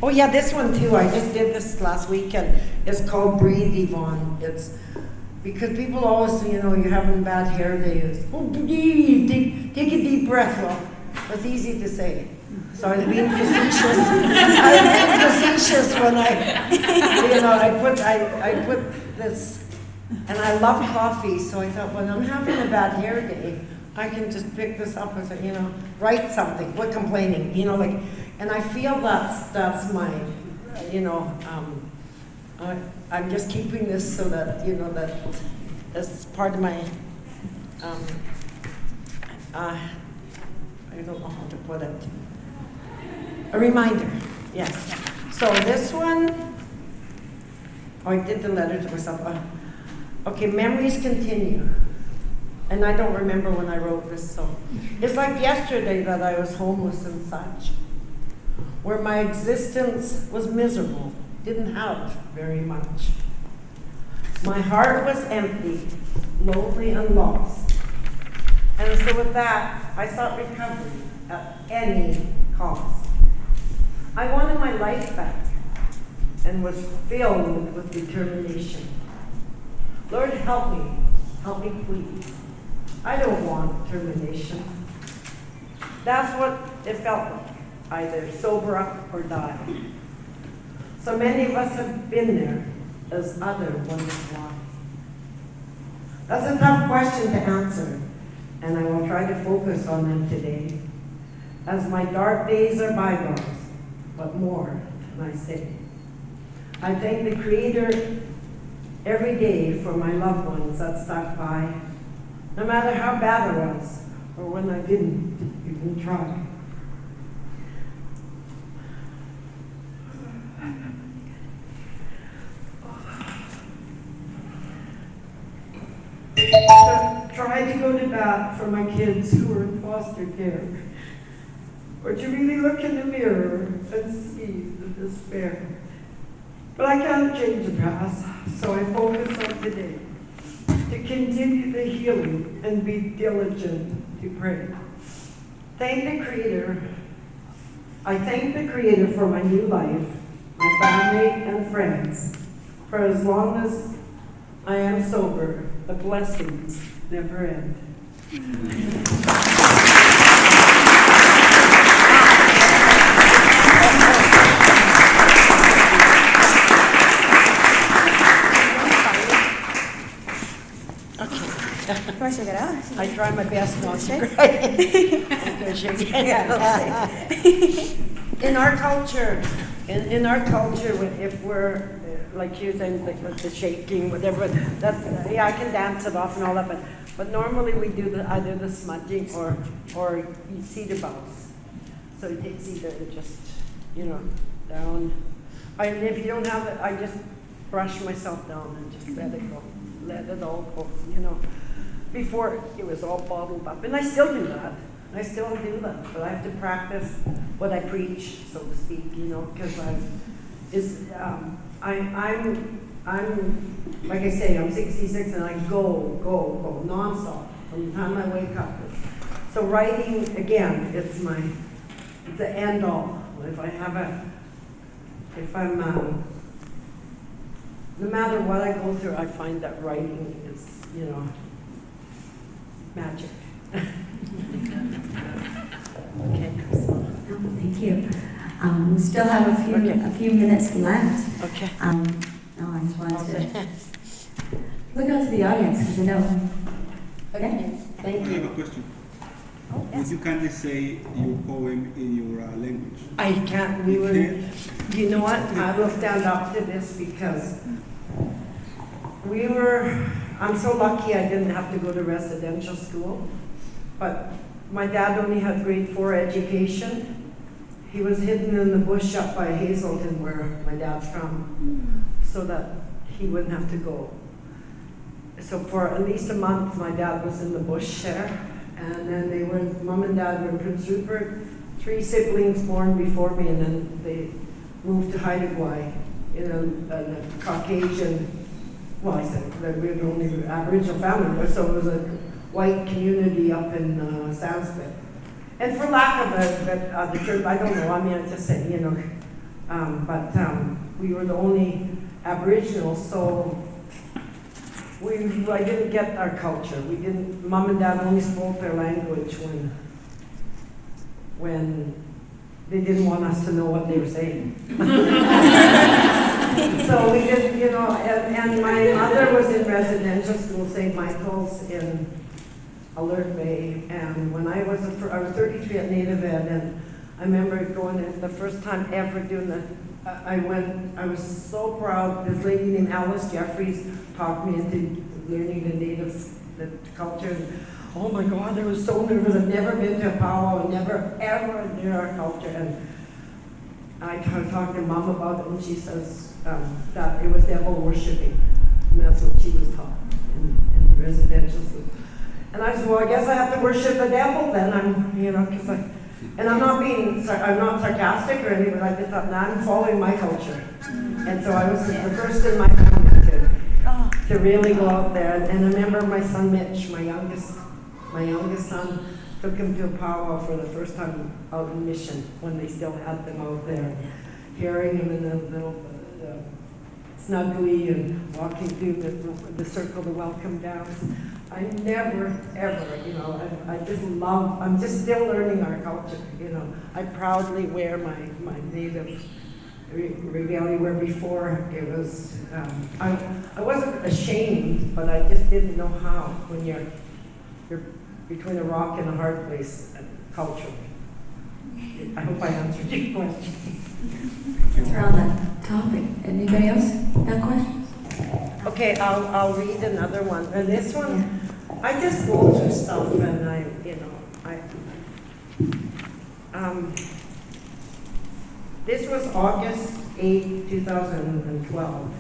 Oh yeah, this one too. I just did this last weekend. It's called Breathe, Yvonne. It's because people always say, you're having bad hair days. Oh, breathe, take a deep breath. Well, it's easy to say. So I was being facetious. When I put this, and I love coffee. So I thought, when I'm having a bad hair day, I can just pick this up and say, write something. Quit complaining, and I feel that's my, I'm just keeping this so that, that as part of my, I don't know how to put it. A reminder, yes. So this one, I did the letter to myself. Okay, memories continue. And I don't remember when I wrote this, so. It's like yesterday that I was homeless and such, where my existence was miserable, didn't have very much. My heart was empty, lonely and lost. And so with that, I sought recovery at any cost. I wanted my life back and was filled with determination. Lord, help me please. I don't want termination. That's what it felt like, either sober up or die. So many of us have been there, as others wonder why. That's a tough question to answer, and I will try to focus on them today. As my dark days are bygones, what more can I say? I thank the Creator every day for my loved ones that stuck by, no matter how bad I was, or when I didn't even try. Try to go to bat for my kids who are in foster care, or to really look in the mirror and see the despair. But I can't change the past, so I focus on today, to continue the healing and be diligent to pray. Thank the Creator. I thank the Creator for my new life, my family and friends. For as long as I am sober, the blessings never end. Want to shake it out? I try my best not to Shake? cry. In our culture, in our culture, if we're like you saying, like the shaking, whatever, that's I can dance it off and all that, but normally we do either the smudging or you cedar boughs. So you take cedar and just down. And if you don't have it, I just brush myself down and just let it go, let it all go. Before it was all bottled up, and I still do that. But I have to practice what I preach, so to speak, because I'm like I say, I'm 66 and I go nonstop from the time I wake up. So writing again, it's the end all. No matter what I go through, I find that writing is, magic. Okay, so. Thank you. We still have a few minutes left. Okay. I just wanted to look out to the audience because I know. Okay. Thank I have you. a question. Oh, yes. Would you kindly say your poem in your language? I can't. You know what? I will stand up to this because I'm so lucky I didn't have to go to residential school, but my dad only had grade 4 education. He was hidden in the bush up by Hazelton, where my dad's from, so that he wouldn't have to go. So for at least a month, my dad was in the bush there, and then Mom and Dad were in Prince Rupert, 3 siblings born before me, and then they moved to Haida in a Caucasian, well, I said that we were the only Aboriginal family, so it was a white community up in Sanskrit. And for lack of the term, I don't know, I just say, but we were the only Aboriginals, so I didn't get our culture. Mom and Dad only spoke their language when they didn't want us to know what they were saying. So we did, and my mother was in residential school, St. Michael's in Alert Bay, and when I was 33 at Native Ed, and I remember going in the first time ever doing I was so proud. This lady named Alice Jeffries talked me into learning the culture. And, oh my God, I was so nervous. I'd never been to a powwow, never ever knew our culture. And I talked to Mom about it, and she says that it was devil worshiping, and that's what she was taught in residential school. And I said, well, I guess I have to worship the devil then. And I'm not sarcastic or anything. I just thought, I'm following my culture. And so I was the first in my family to really go out there. And I remember my son Mitch, my youngest son, took him to a powwow for the first time out in Mission when they still had them out there, hearing him in the little snuggly and walking through the circle, the welcome dance. I never, ever, I'm just still learning our culture, I proudly wear my native regalia, where before it was, I wasn't ashamed, but I just didn't know how when you're between a rock and a hard place culturally. I hope I answered your question. Around that topic. Anybody else have questions? Okay, I'll read another one. And this one, I just go through stuff and this was August 8, 2012,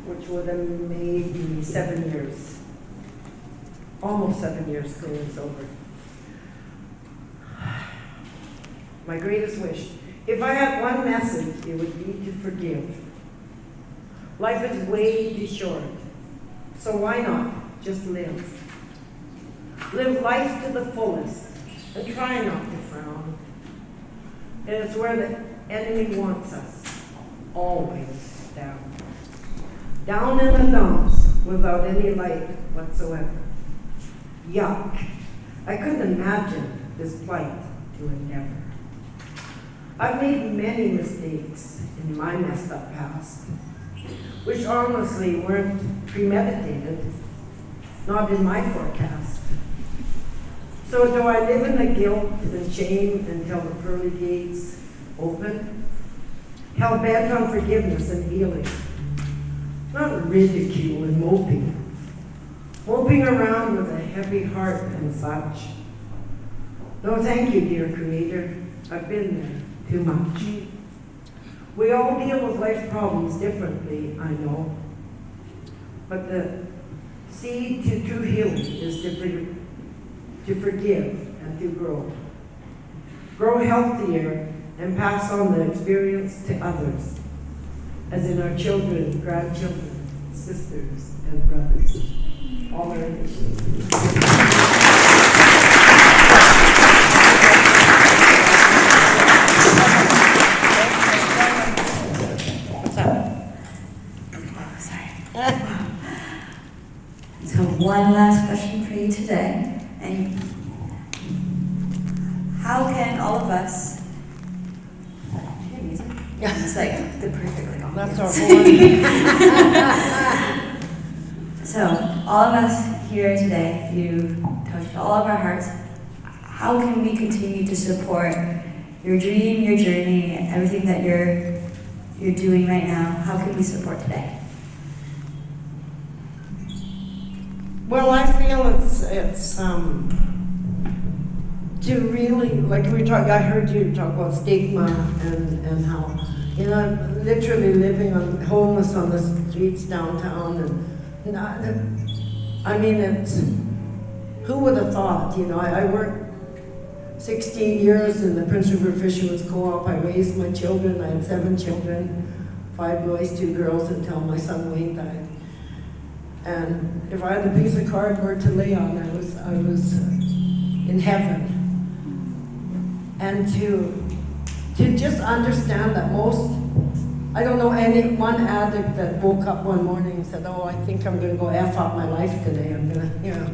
which would have made me 7 years, almost 7 years clean and sober. My greatest wish. If I had one message, it would be to forgive. Life is way too short, so why not just live? Live life to the fullest and try not to frown. And it's where the enemy wants us, always down. Down in the dumps without any light whatsoever. Yuck. I couldn't imagine this plight to endeavor. I've made many mistakes in my messed up past, which honestly weren't premeditated, not in my forecast. So do I live in the guilt and shame until the pearly gates open? Hell bent on forgiveness and healing, not ridicule and moping. Moping around with a heavy heart and such. No thank you, dear Creator, I've been there too much. We all deal with life problems differently, I know. But the seed to true healing is to forgive and to grow. Grow healthier and pass on the experience to others, as in our children, grandchildren, sisters, and brothers. All our nations. So one last question for you today. And how can all of us, it's like the perfect like That's our So all of us here today, if you touched all of our hearts, how can we continue to support your dream, your journey, everything that you're doing right now? How can we support today? Well, I feel it's to really, like I heard you talk about stigma and how, literally living homeless on the streets downtown, and I mean, who would have thought, I worked 16 years in the Prince River Fishermen's Co-op. I raised my children. I had 7 children, 5 boys, 2 girls, until my son Wayne died. And if I had a piece of cardboard to lay on, I was in heaven. And to just understand that I don't know any one addict that woke up one morning and said, oh, I think I'm going to go F up my life today. I'm going to,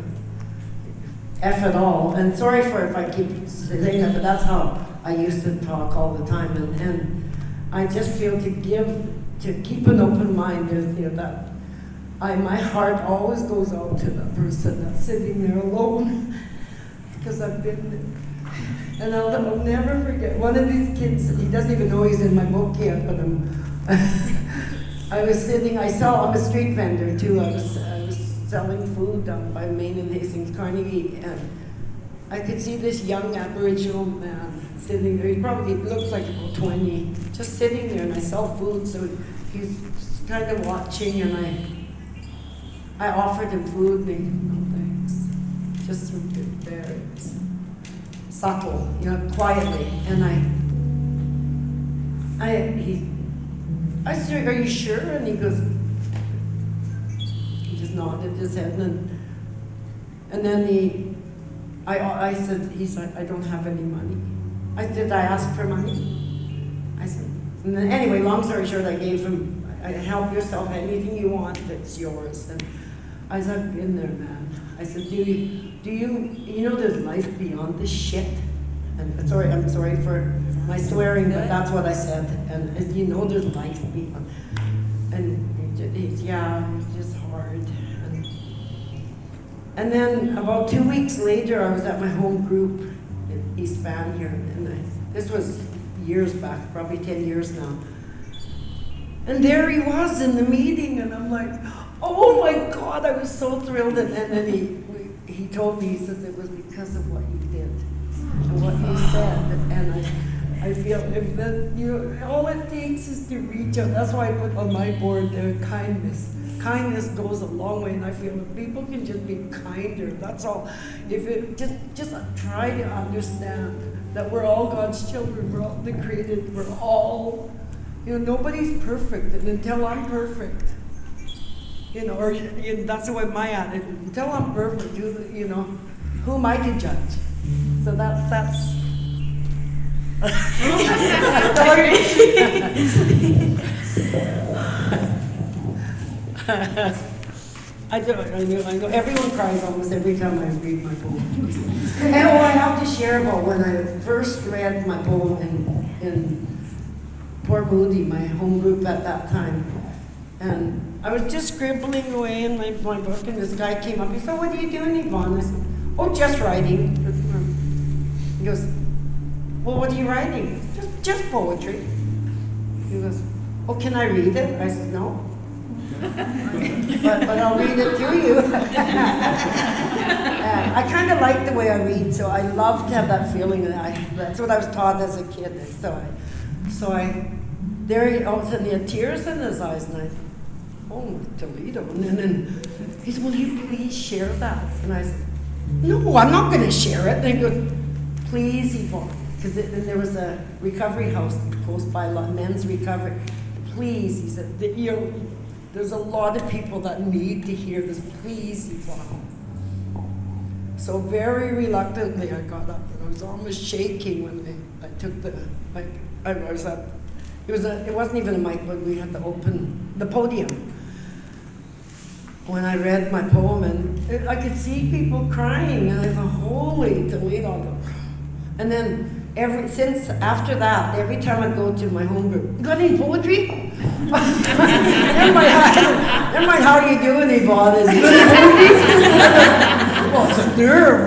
F it all. And sorry if I keep saying that, but that's how I used to talk all the time. And I just feel to keep an open mind, that my heart always goes out to the person that's sitting there alone, because I've been there. And I'll never forget, one of these kids, he doesn't even know he's in my book yet, but I was sitting, I'm a street vendor too, I was selling food down by Main and Hastings Carnegie, and I could see this young Aboriginal man sitting there. He probably looked like about 20, just sitting there, and I sell food, so he's kind of watching, and I offered him food, and he, no thanks. Just there, subtle, quietly. And I said, are you sure? And he goes, he just nodded his head, and then I said, he's like, I don't have any money. I said, I asked for money. I said, and then anyway, long story short, I gave him, help yourself, anything you want, it's yours. And I said, I've been there, man. I said, do you know there's life beyond this shit? And I'm sorry for my swearing, but that's what I said. And there's life beyond. And it's just hard. And then about 2 weeks later, I was at my home group in East Van here, and this was years back, probably 10 years now. And there he was in the meeting, and I'm like, oh my God, I was so thrilled. And then he told me, he says, it was because of what you did and what you said. And I feel if that, all it takes is to reach out. That's why I put on my board there, kindness. Kindness goes a long way, and I feel if people can just be kinder, that's all. If it just try to understand that we're all God's children, we're all the created, we're all, nobody's perfect, and until I'm perfect, or that's the way my attitude. Until I'm perfect, who am I to judge? So that's. I know. Everyone cries almost every time I read my poem. And I have to share about when I first read my poem in Port Moody, my home group at that time. And I was just scribbling away in my book, and this guy came up. He said, "What are you doing, Yvonne?" I said, "Oh, just writing." He goes, "Well, what are you writing?" Just poetry." He goes, "Oh, can I read it?" I said, "No." but I'll read it to you. I kind of like the way I read, so I love to have that feeling. That's what I was taught as a kid. There he all of a sudden he had tears in his eyes, and I thought, "Oh, Toledo." And then he said, "Will you please share that?" And I said, "No, I'm not going to share it." And he goes, "Please, Yvonne," because there was a recovery house close by, men's recovery. "Please," he said, "there's a lot of people that need to hear this. Please, Yvonne." So very reluctantly, I got up, and I was almost shaking when I took the mic. It wasn't even a mic, but we had to open the podium. When I read my poem, and I could see people crying, and I thought, "Holy Toledo!" And then since after that, every time I go to my home group, "You got any poetry?" Never mind how are you doing, Yvonne? Is it good poetry? Well, it's a nerve.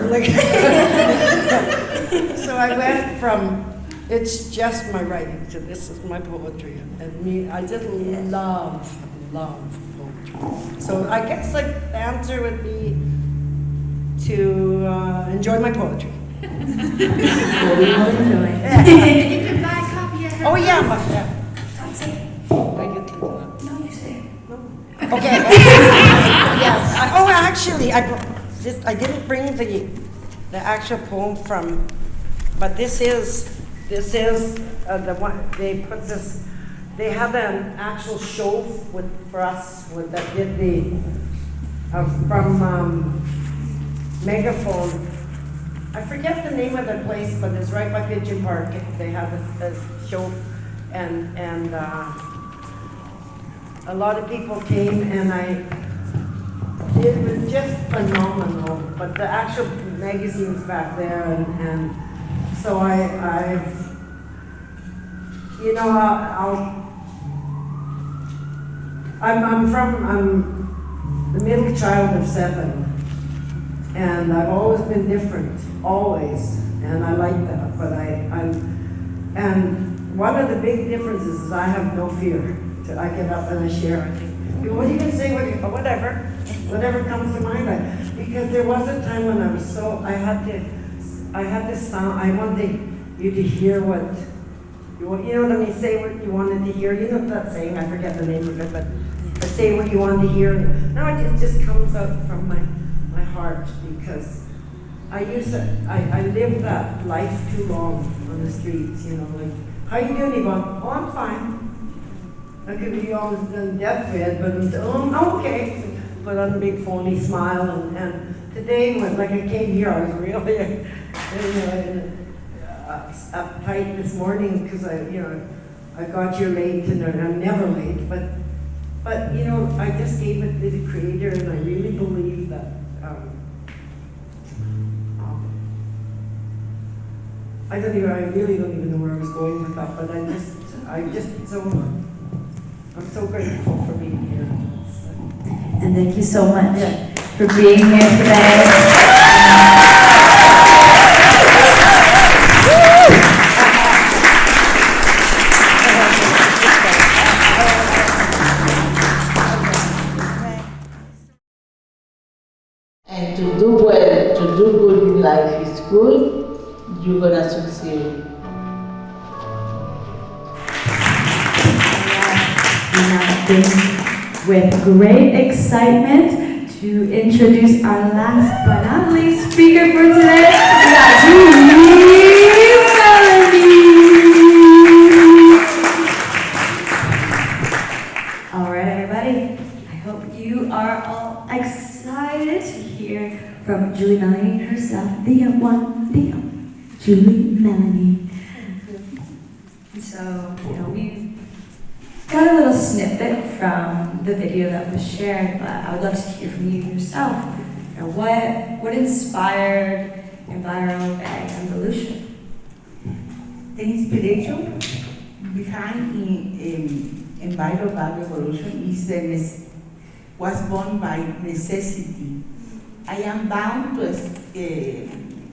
So I went from it's just my writing to this is my poetry, and I just love poetry. So I guess the answer would be to enjoy my poetry. You can buy a copy of her. Oh yeah, Don't say it. No, you say it. Okay. Yes. Actually, I didn't bring the actual poem from, but this is the one they put this. They have an actual show for us that did from Megaphone. I forget the name of the place, but it's right by Pigeon Park. They have a show, and a lot of people came, and it was just phenomenal. But the actual magazine's back there, and so I'm the middle child of 7. And I've always been different, always, and I like that. But and one of the big differences is I have no fear. I get up and I share. What are you gonna say? Whatever comes to mind. Because there was a time when I was I had to sound. I wanted you to hear what you know what I mean. Say what you wanted to hear. You know that saying? I forget the name of it, but say what you wanted to hear. No, it just comes out from my heart, because I lived that life too long on the streets, how you doing, Yvonne? Oh, I'm fine. I could be on the deathbed, but I'm okay. Put on a big phony smile, and today, when I came here, I was really uptight this morning, because I got here late, and I'm never late, but I just gave it to the Creator, and I really believe that I really don't even know where I was going with that, but I'm so grateful for being here. And thank you so much. Yeah. for being here today. And to do well, to do good in life is good, you're gonna succeed. With great excitement to introduce our last but not least speaker for today, we got Melanie. All right, everybody. I hope you are all excited to hear from Julie Melanie herself, the one, the Julie Melanie. So, we've got a little snippet from the video that was shared, but I would love to hear from you yourself. What inspired Enviro Bag Evolution? The inspiration behind Enviro Bag Evolution was born by necessity. I am bound to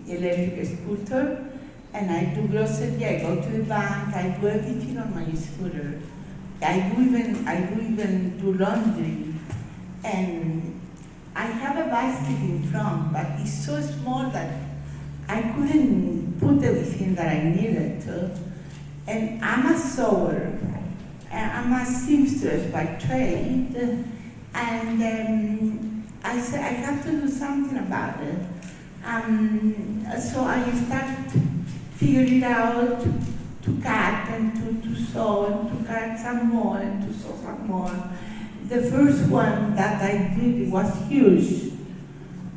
electric scooter, and I do grocery, I go to the bank, I do everything on my scooter. I do even do laundry, and I have a basket in front, but it's so small that I couldn't put everything that I needed to. And I'm a sewer, and I'm a seamstress by trade, and I said I have to do something about it. So I started figuring out to cut and to sew and to cut some more and to sew some more. The first one that I did was huge,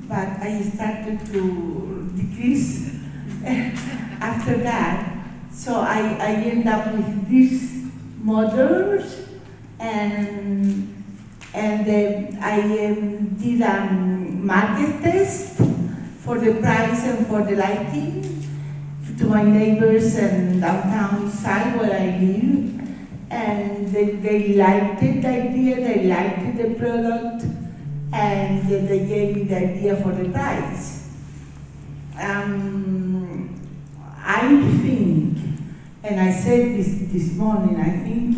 but I started to decrease after that. So I ended up with these models, and I did a market test for the price and for the lighting to my neighbors in downtown side where I live, and they liked it, the idea, they liked the product, and they gave me the idea for the price. I think, and I said this morning, I think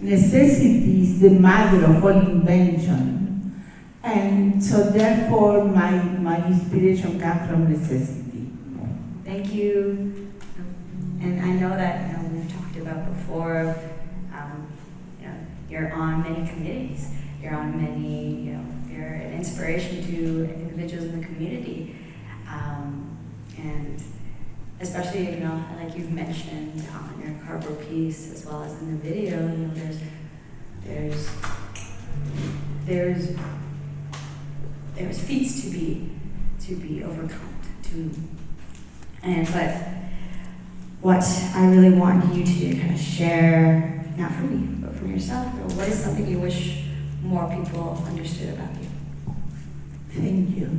necessity is the mother of all invention, and so therefore my inspiration comes from necessity. Thank you. And I know that we've talked about before. You're on many committees. You're on many. You're an inspiration to individuals in the community, and especially like you've mentioned on your cardboard piece as well as in the video. There's feats to be overcome. But what I really want you to kind of share, not from me, but from yourself, what is something you wish more people understood about you? Thank you.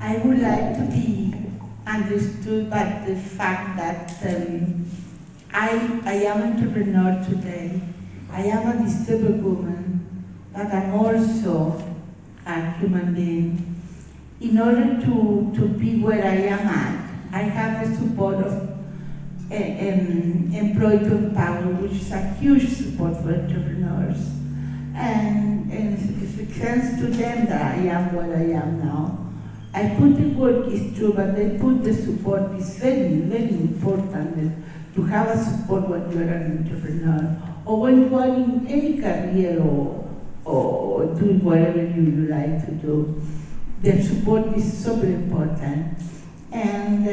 I would like to be understood by the fact that I am an entrepreneur today. I am a disabled woman, but I'm also a human being. In order to be where I am at, I have the support of Employee to Empower, which is a huge support for entrepreneurs. And it's thanks to them that I am where I am now. I put the work is true, but I put the support is very, very important to have a support when you're an entrepreneur or when you are in any career or doing whatever you like to do. The support is super important. And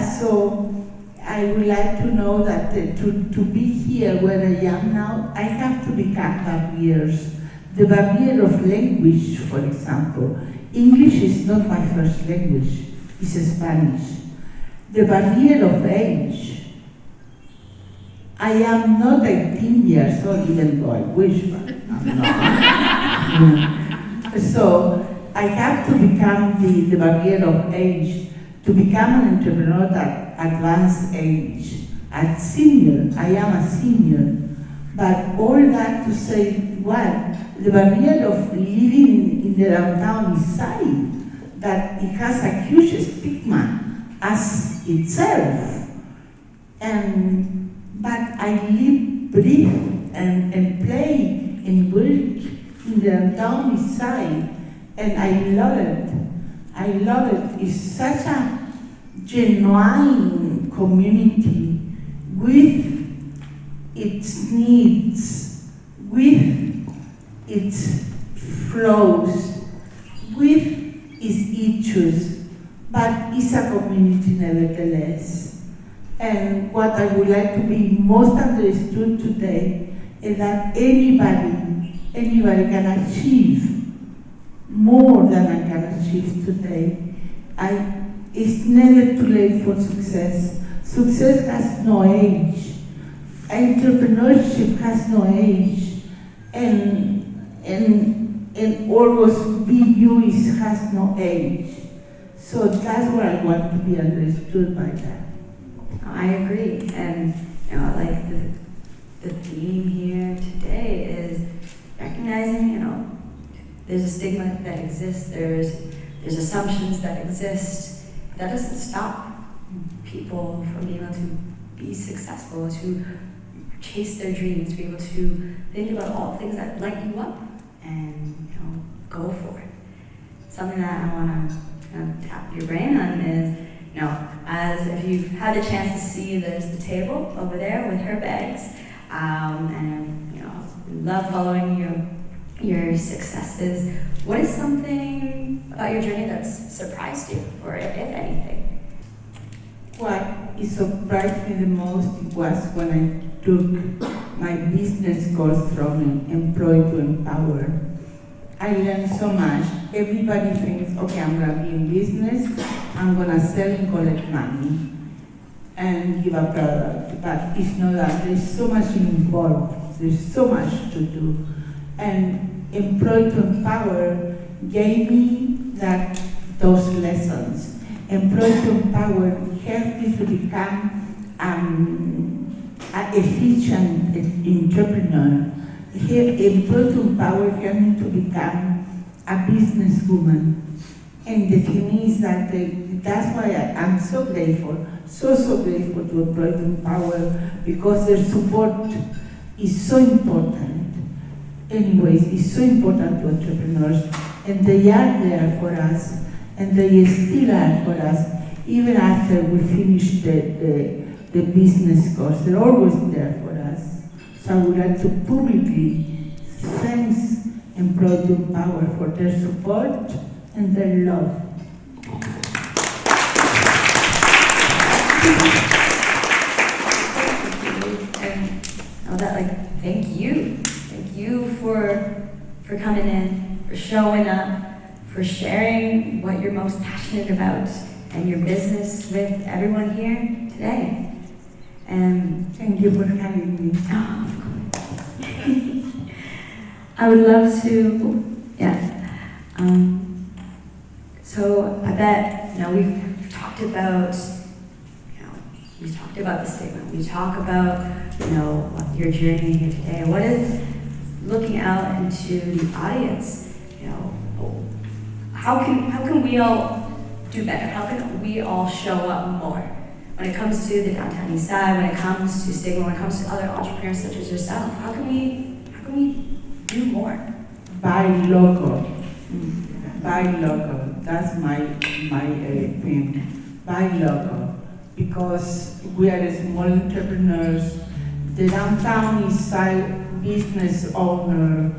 so I would like to know that to be here where I am now, I have to become barriers. The barrier of language, for example. English is not my first language, it's Spanish. The barrier of age. I am not 18 years old, even though I wish, but I'm not. So I have to become the barrier of age, to become an entrepreneur at advanced age. At senior, I am a senior. But all that to say what? The barrier of living in the downtown east side, that it has a huge stigma as itself. But I live, breathe, and play and work in the downtown east side, and I love it. I love it. It's such a genuine community with its needs, with its flaws, with its issues, but it's a community nevertheless. And what I would like to be most understood today is that anybody can achieve more than I can achieve today. It's never too late for success. Success has no age. Entrepreneurship has no age, and always be you has no age. So that's what I want to be understood by that. I agree, and like the theme here today is recognizing, there's a stigma that exists, there's assumptions that exist. That doesn't stop people from being able to be successful, to chase their dreams, to be able to think about all things that light you up and go for it. Something that I want to tap your brain on is, as if you've had the chance to see, there's the table over there with her bags, and love following your successes. What is something about your journey that's surprised you, or if anything? What surprised me the most was when I took my business course from Employ to Empower. I learned so much. Everybody thinks, okay, I'm gonna be in business, I'm gonna sell and collect money and give a product, but it's not that. There's so much involved, there's so much to do. And Employ to Empower gave me those lessons. Employ to Empower helped me to become an efficient entrepreneur. Employ to Empower helped me to become a businesswoman. And the thing is that that's why I'm so grateful, so grateful to Employ to Empower, because their support is so important. Anyways, it's so important to entrepreneurs, and they are there for us, and they still are for us, even after we finish the business course. They're always there for us. So I would like to publicly thank Employ to Empower for their support and their love. Thank you. Thank you for coming in, for showing up, for sharing what you're most passionate about and your business with everyone here today. And thank you for having me. I would love to, so I bet, we've talked about, we talked about the stigma. We talk about, your journey here today. What is looking out into the audience? How can we all do better? How can we all show up more when it comes to the downtown east side? When it comes to stigma? When it comes to other entrepreneurs such as yourself? How can we do more? Buy local. Buy local. That's my thing. Buy local. Because we are small entrepreneurs. The downtown east side business owner,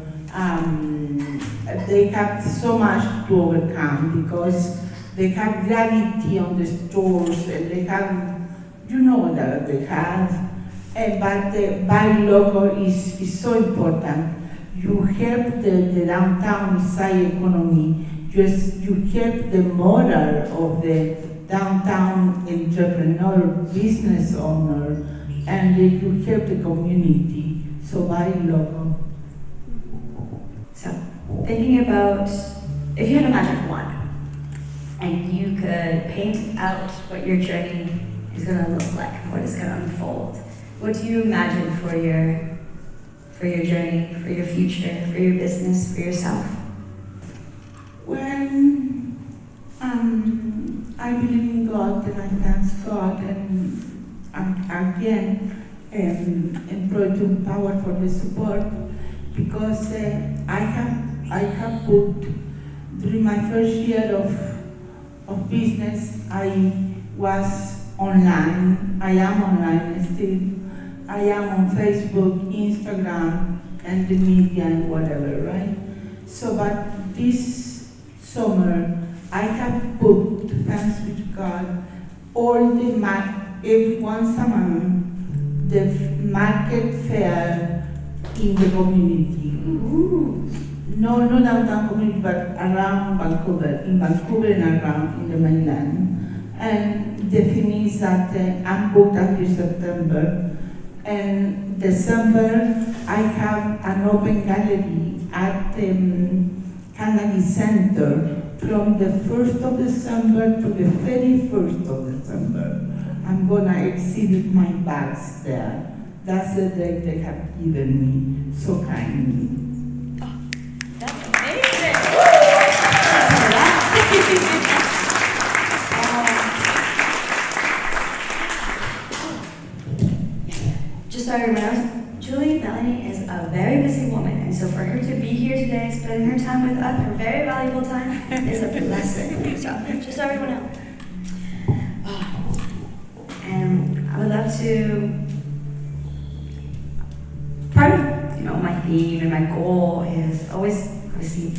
they have so much to overcome because they have gravity on the stores and they have, that they have. But buy local is so important. You help the downtown east side economy. You help the moral of the downtown entrepreneur, business owner, and you help the community. So buy local. So, thinking about if you had a magic wand and you could paint out what your journey is going to look like, what is going to unfold, what do you imagine for your for your journey, for your future, for your business, for yourself? Well, I believe in God and I thank God and again employ to empower for the support because I have put during my first year of business I was online. I am online still. I am on Facebook, Instagram, and the media and whatever, right? So, but this summer, I have put, thanks be to God, all every once a month, the market fair in the community. Ooh. No downtown community, but around Vancouver, and around in the mainland. And the thing is that I'm booked until September. And December, I have an open gallery at Kennedy Center from the 1st of December to the 31st of December. I'm gonna exhibit my bags there. That's the date they have given me so kindly. That's amazing! Just so I remember, Julie Melanie is a very busy woman, and so for her to be here today, spending her time with us, her very valuable time, is a blessing. So, just so everyone knows. And I would love to, part of my theme and my goal is always obviously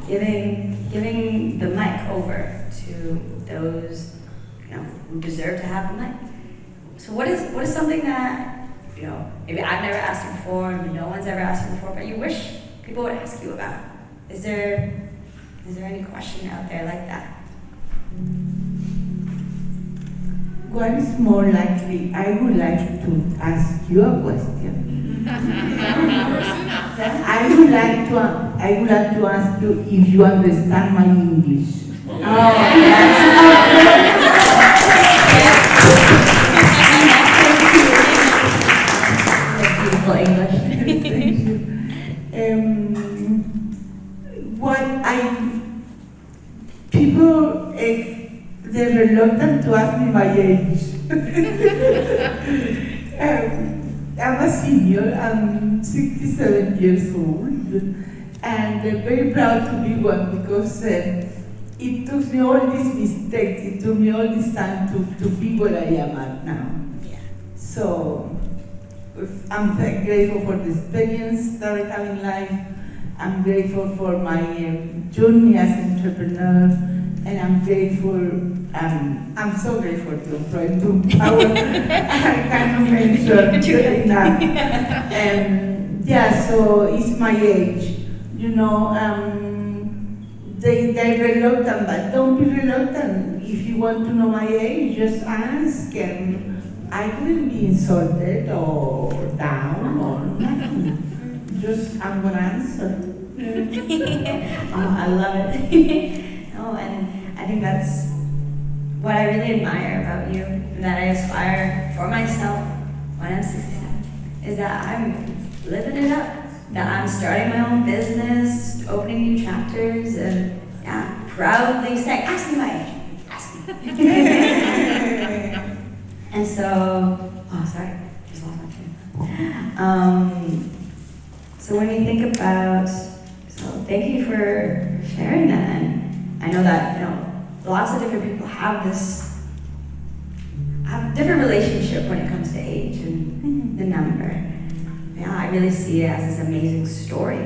giving the mic over to those who deserve to have the mic. So what is something that maybe I've never asked you before, and no one's ever asked you before, but you wish people would ask you about? Is there any question out there like that? What is more likely? I would like to ask you a question. I would like to ask you if you understand my English. Beautiful English. Thank you. People, they're reluctant to ask me my age. I'm a senior, I'm 67 years old, and very proud to be one because it took me all these mistakes, it took me all this time to be where I am at now. Yeah. So, I'm very grateful for the experience that I have in life. I'm grateful for my journey as an entrepreneur, and I'm so grateful to employ to power. I can't mention enough. Yeah, so it's my age. They're reluctant, but don't be reluctant. If you want to know my age, just ask. And I wouldn't be insulted or down or nothing. I'm gonna answer. Oh, I love it. Oh, and I think that's what I really admire about you, and that I aspire for myself when I'm 67, is that I'm living it up. That I'm starting my own business, opening new chapters, and proudly saying, ask me my age, ask me. And so, sorry, just lost my train. So when we think about, thank you for sharing that, and I know that, lots of different people have a different relationship when it comes to age and the number. Yeah, I really see it as this amazing story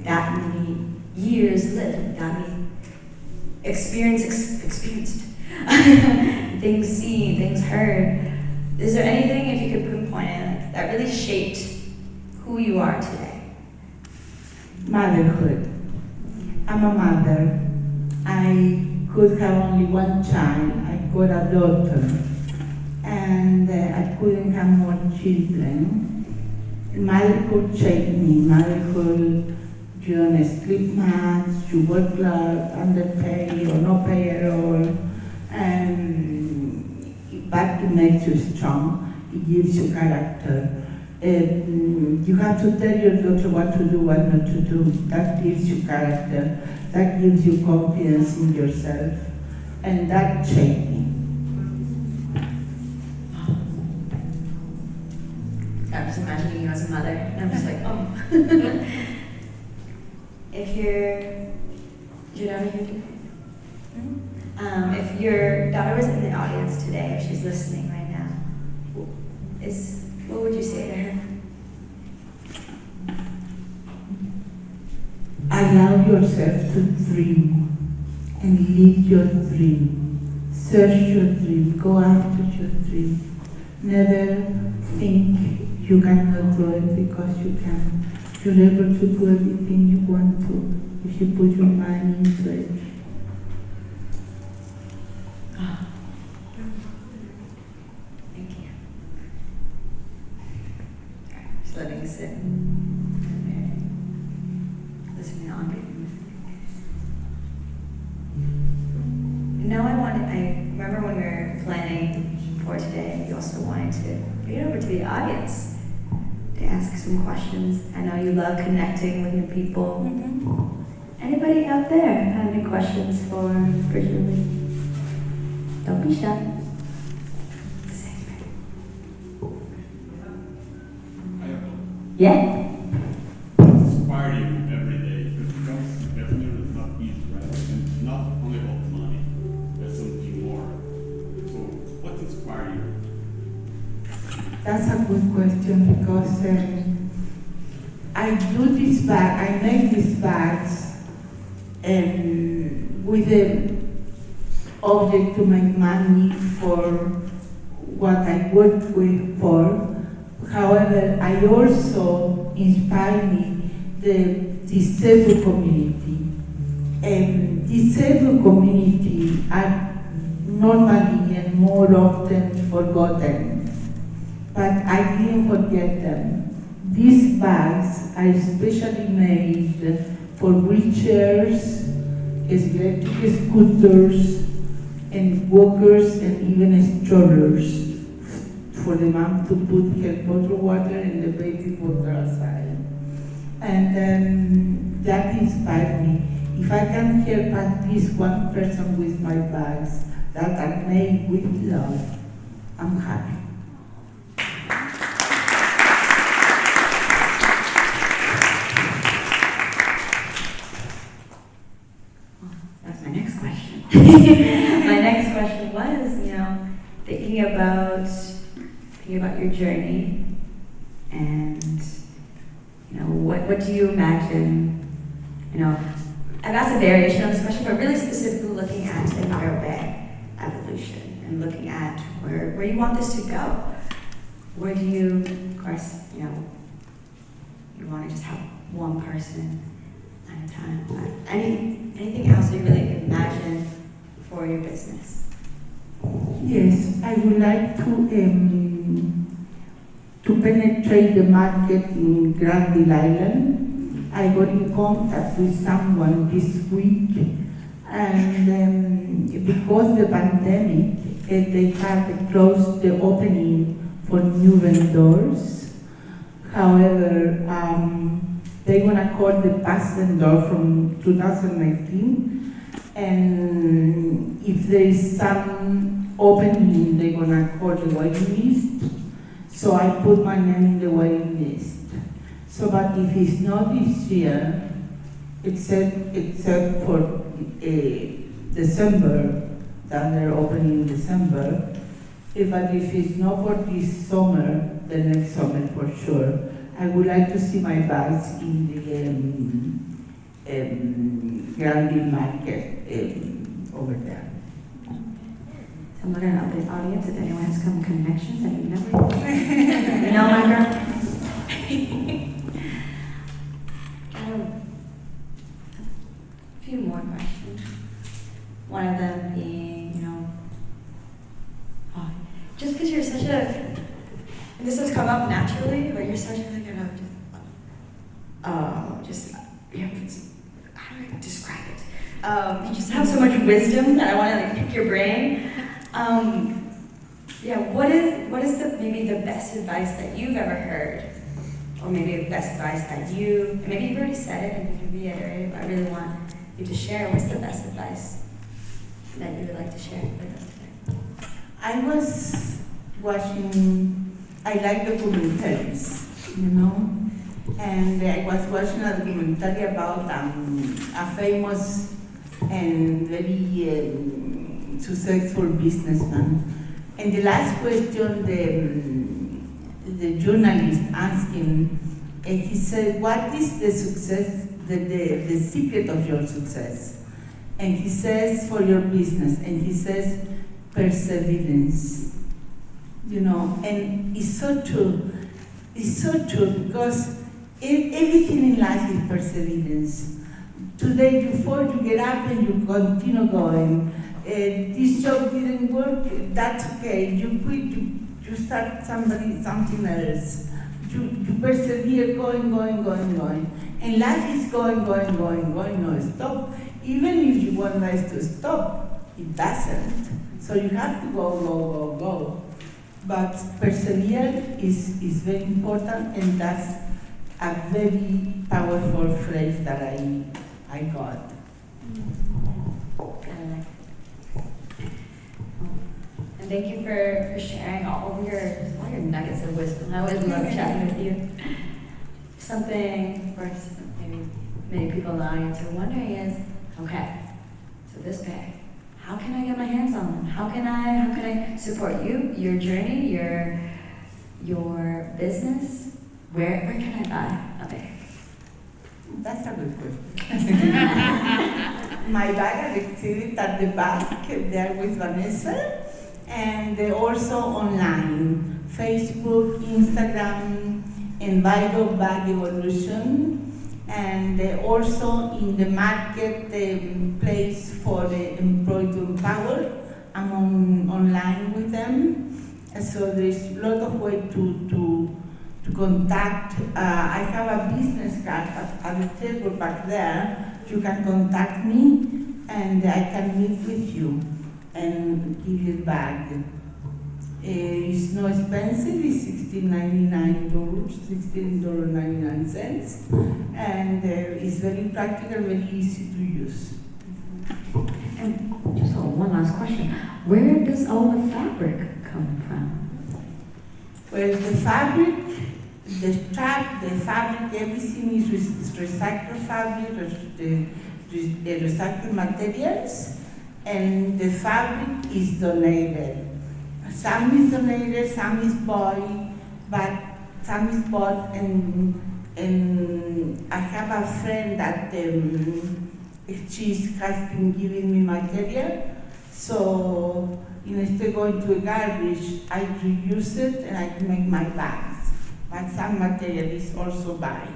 that many years lived, that many experienced, things seen, things heard. Is there anything, if you could pinpoint it, that really shaped who you are today? Motherhood. I'm a mother. I could have only one child. I got a daughter. And I couldn't have more children. Motherhood shaped me. Motherhood, you don't sleep much, you work underpaid or no pay at all. And but it makes you strong. It gives you character. You have to tell your daughter what to do, what not to do. That gives you character, that gives you confidence in yourself, and that shaped me. I'm just imagining you as a mother, and I'm just like, oh. If your daughter here too? If your daughter was in the audience today, if she's listening right now, what would you say to her? Allow yourself to dream and live your dream. Search your dream, go after your dream. Never think you cannot do it because you can. You're able to do everything you want to if you put your mind into it. Thank you. Just letting it sit. Listening on. I remember when we were planning for today, you also wanted to bring it over to the audience to ask some questions. I know you love connecting with new people. Anybody out there have any questions for Julie? Don't be shy. Yeah? Inspire you every day, because everything is not easy, right? And it's not only about money, there's something more. So, what inspires you? That's a good question because I do this bag, I make these bags with the object to make money for what I work with for. However, I also inspire me the disabled community. Disabled community are normally and more often forgotten, but I didn't forget them. These bags are especially made for wheelchairs, electric scooters, and walkers, and even strollers, for the mom to put her bottle water and the baby water aside. And that inspired me. If I can help at least one person with my bags that are made with love, I'm happy. That's my next question. My next question was, thinking about your journey, and what do you imagine? I've asked a variation of this question, but really specifically looking at environment evolution and looking at where you want this to go. Where do you, of course, you want to just have one person at a time. But anything else you really imagine for your business? Yes, I would like to penetrate the market in Granville Island. I got in contact with someone this week, and because the pandemic, they had closed the opening for new vendors. However, they're gonna call the past vendor from 2019, and if there is some opening, they're gonna call the waiting list. So I put my name in the waiting list. So, but if it's not this year, except for December, that they're opening in December, but if it's not for this summer, the next summer for sure, I would like to see my bags in the Granville market over there. So I'm looking at the audience if anyone has some connections that you never know, my girl. A few more questions. One of them being, just because you're such a, this has come up naturally, but you're such a, how do I describe it? You just have so much wisdom that I want to pick your brain. Yeah, what is maybe the best advice that you've ever heard? Or maybe the best advice that maybe you've already said it and you can reiterate it, but I really want you to share. What's the best advice that you would like to share with us today? I was watching, I like documentaries, and I was watching a documentary about a famous and very successful businessman. And the last question the journalist asked him, and he said, what is the success, the secret of your success? And he says, for your business, and he says, perseverance. And it's so true. It's so true because everything in life is perseverance. Today you fall, you get up and you continue going. This job didn't work, that's okay. You quit, you start something else. You persevere, going. And life is going, no stop. Even if you want life to stop, it doesn't. So you have to go. But persevere is very important, and that's a very powerful phrase that I got. And thank you for sharing all your nuggets of wisdom. I always love chatting with you. Something, of course, maybe many people in the audience are wondering is, okay, so this pay, how can I get my hands on them? How can I support you, your journey, your business? Where can I buy a bag? That's a good question. My bag are exhibited at the back there with Vanessa, and also online, Facebook, Instagram, Enviro Bag Evolution, and also in the marketplace for the employed to empower. I'm online with them, so there's a lot of ways to contact. I have a business card at the table back there. You can contact me, and I can meet with you and give you the bag. It's not expensive, it's $16.99, $16.99, and it's very practical, very easy to use. And just one last question. Where does all the fabric come from? Well, the fabric, the strap, the fabric, everything is recycled fabric, the recycled materials, and the fabric is donated. Some is donated, some is bought, but some is bought, and I have a friend that she has been giving me material, so instead of going to a garbage, I reuse it and I can make my bags. But some material is also buy.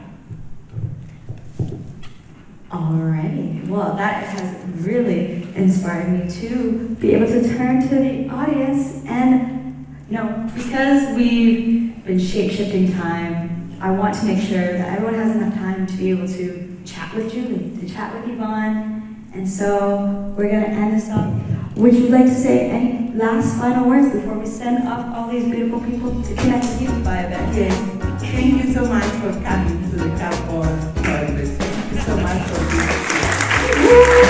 Alrighty, well that has really inspired me to be able to turn to the audience, and because we've been shape-shifting time, I want to make sure that everyone has enough time to be able to chat with Julie, to chat with Yvonne, and so we're going to end this up. Would you like to say any last final words before we send off all these beautiful people to connect with you by a bit? Yes, thank you so much for coming to the Cardboard Congress. Thank you so much for being here.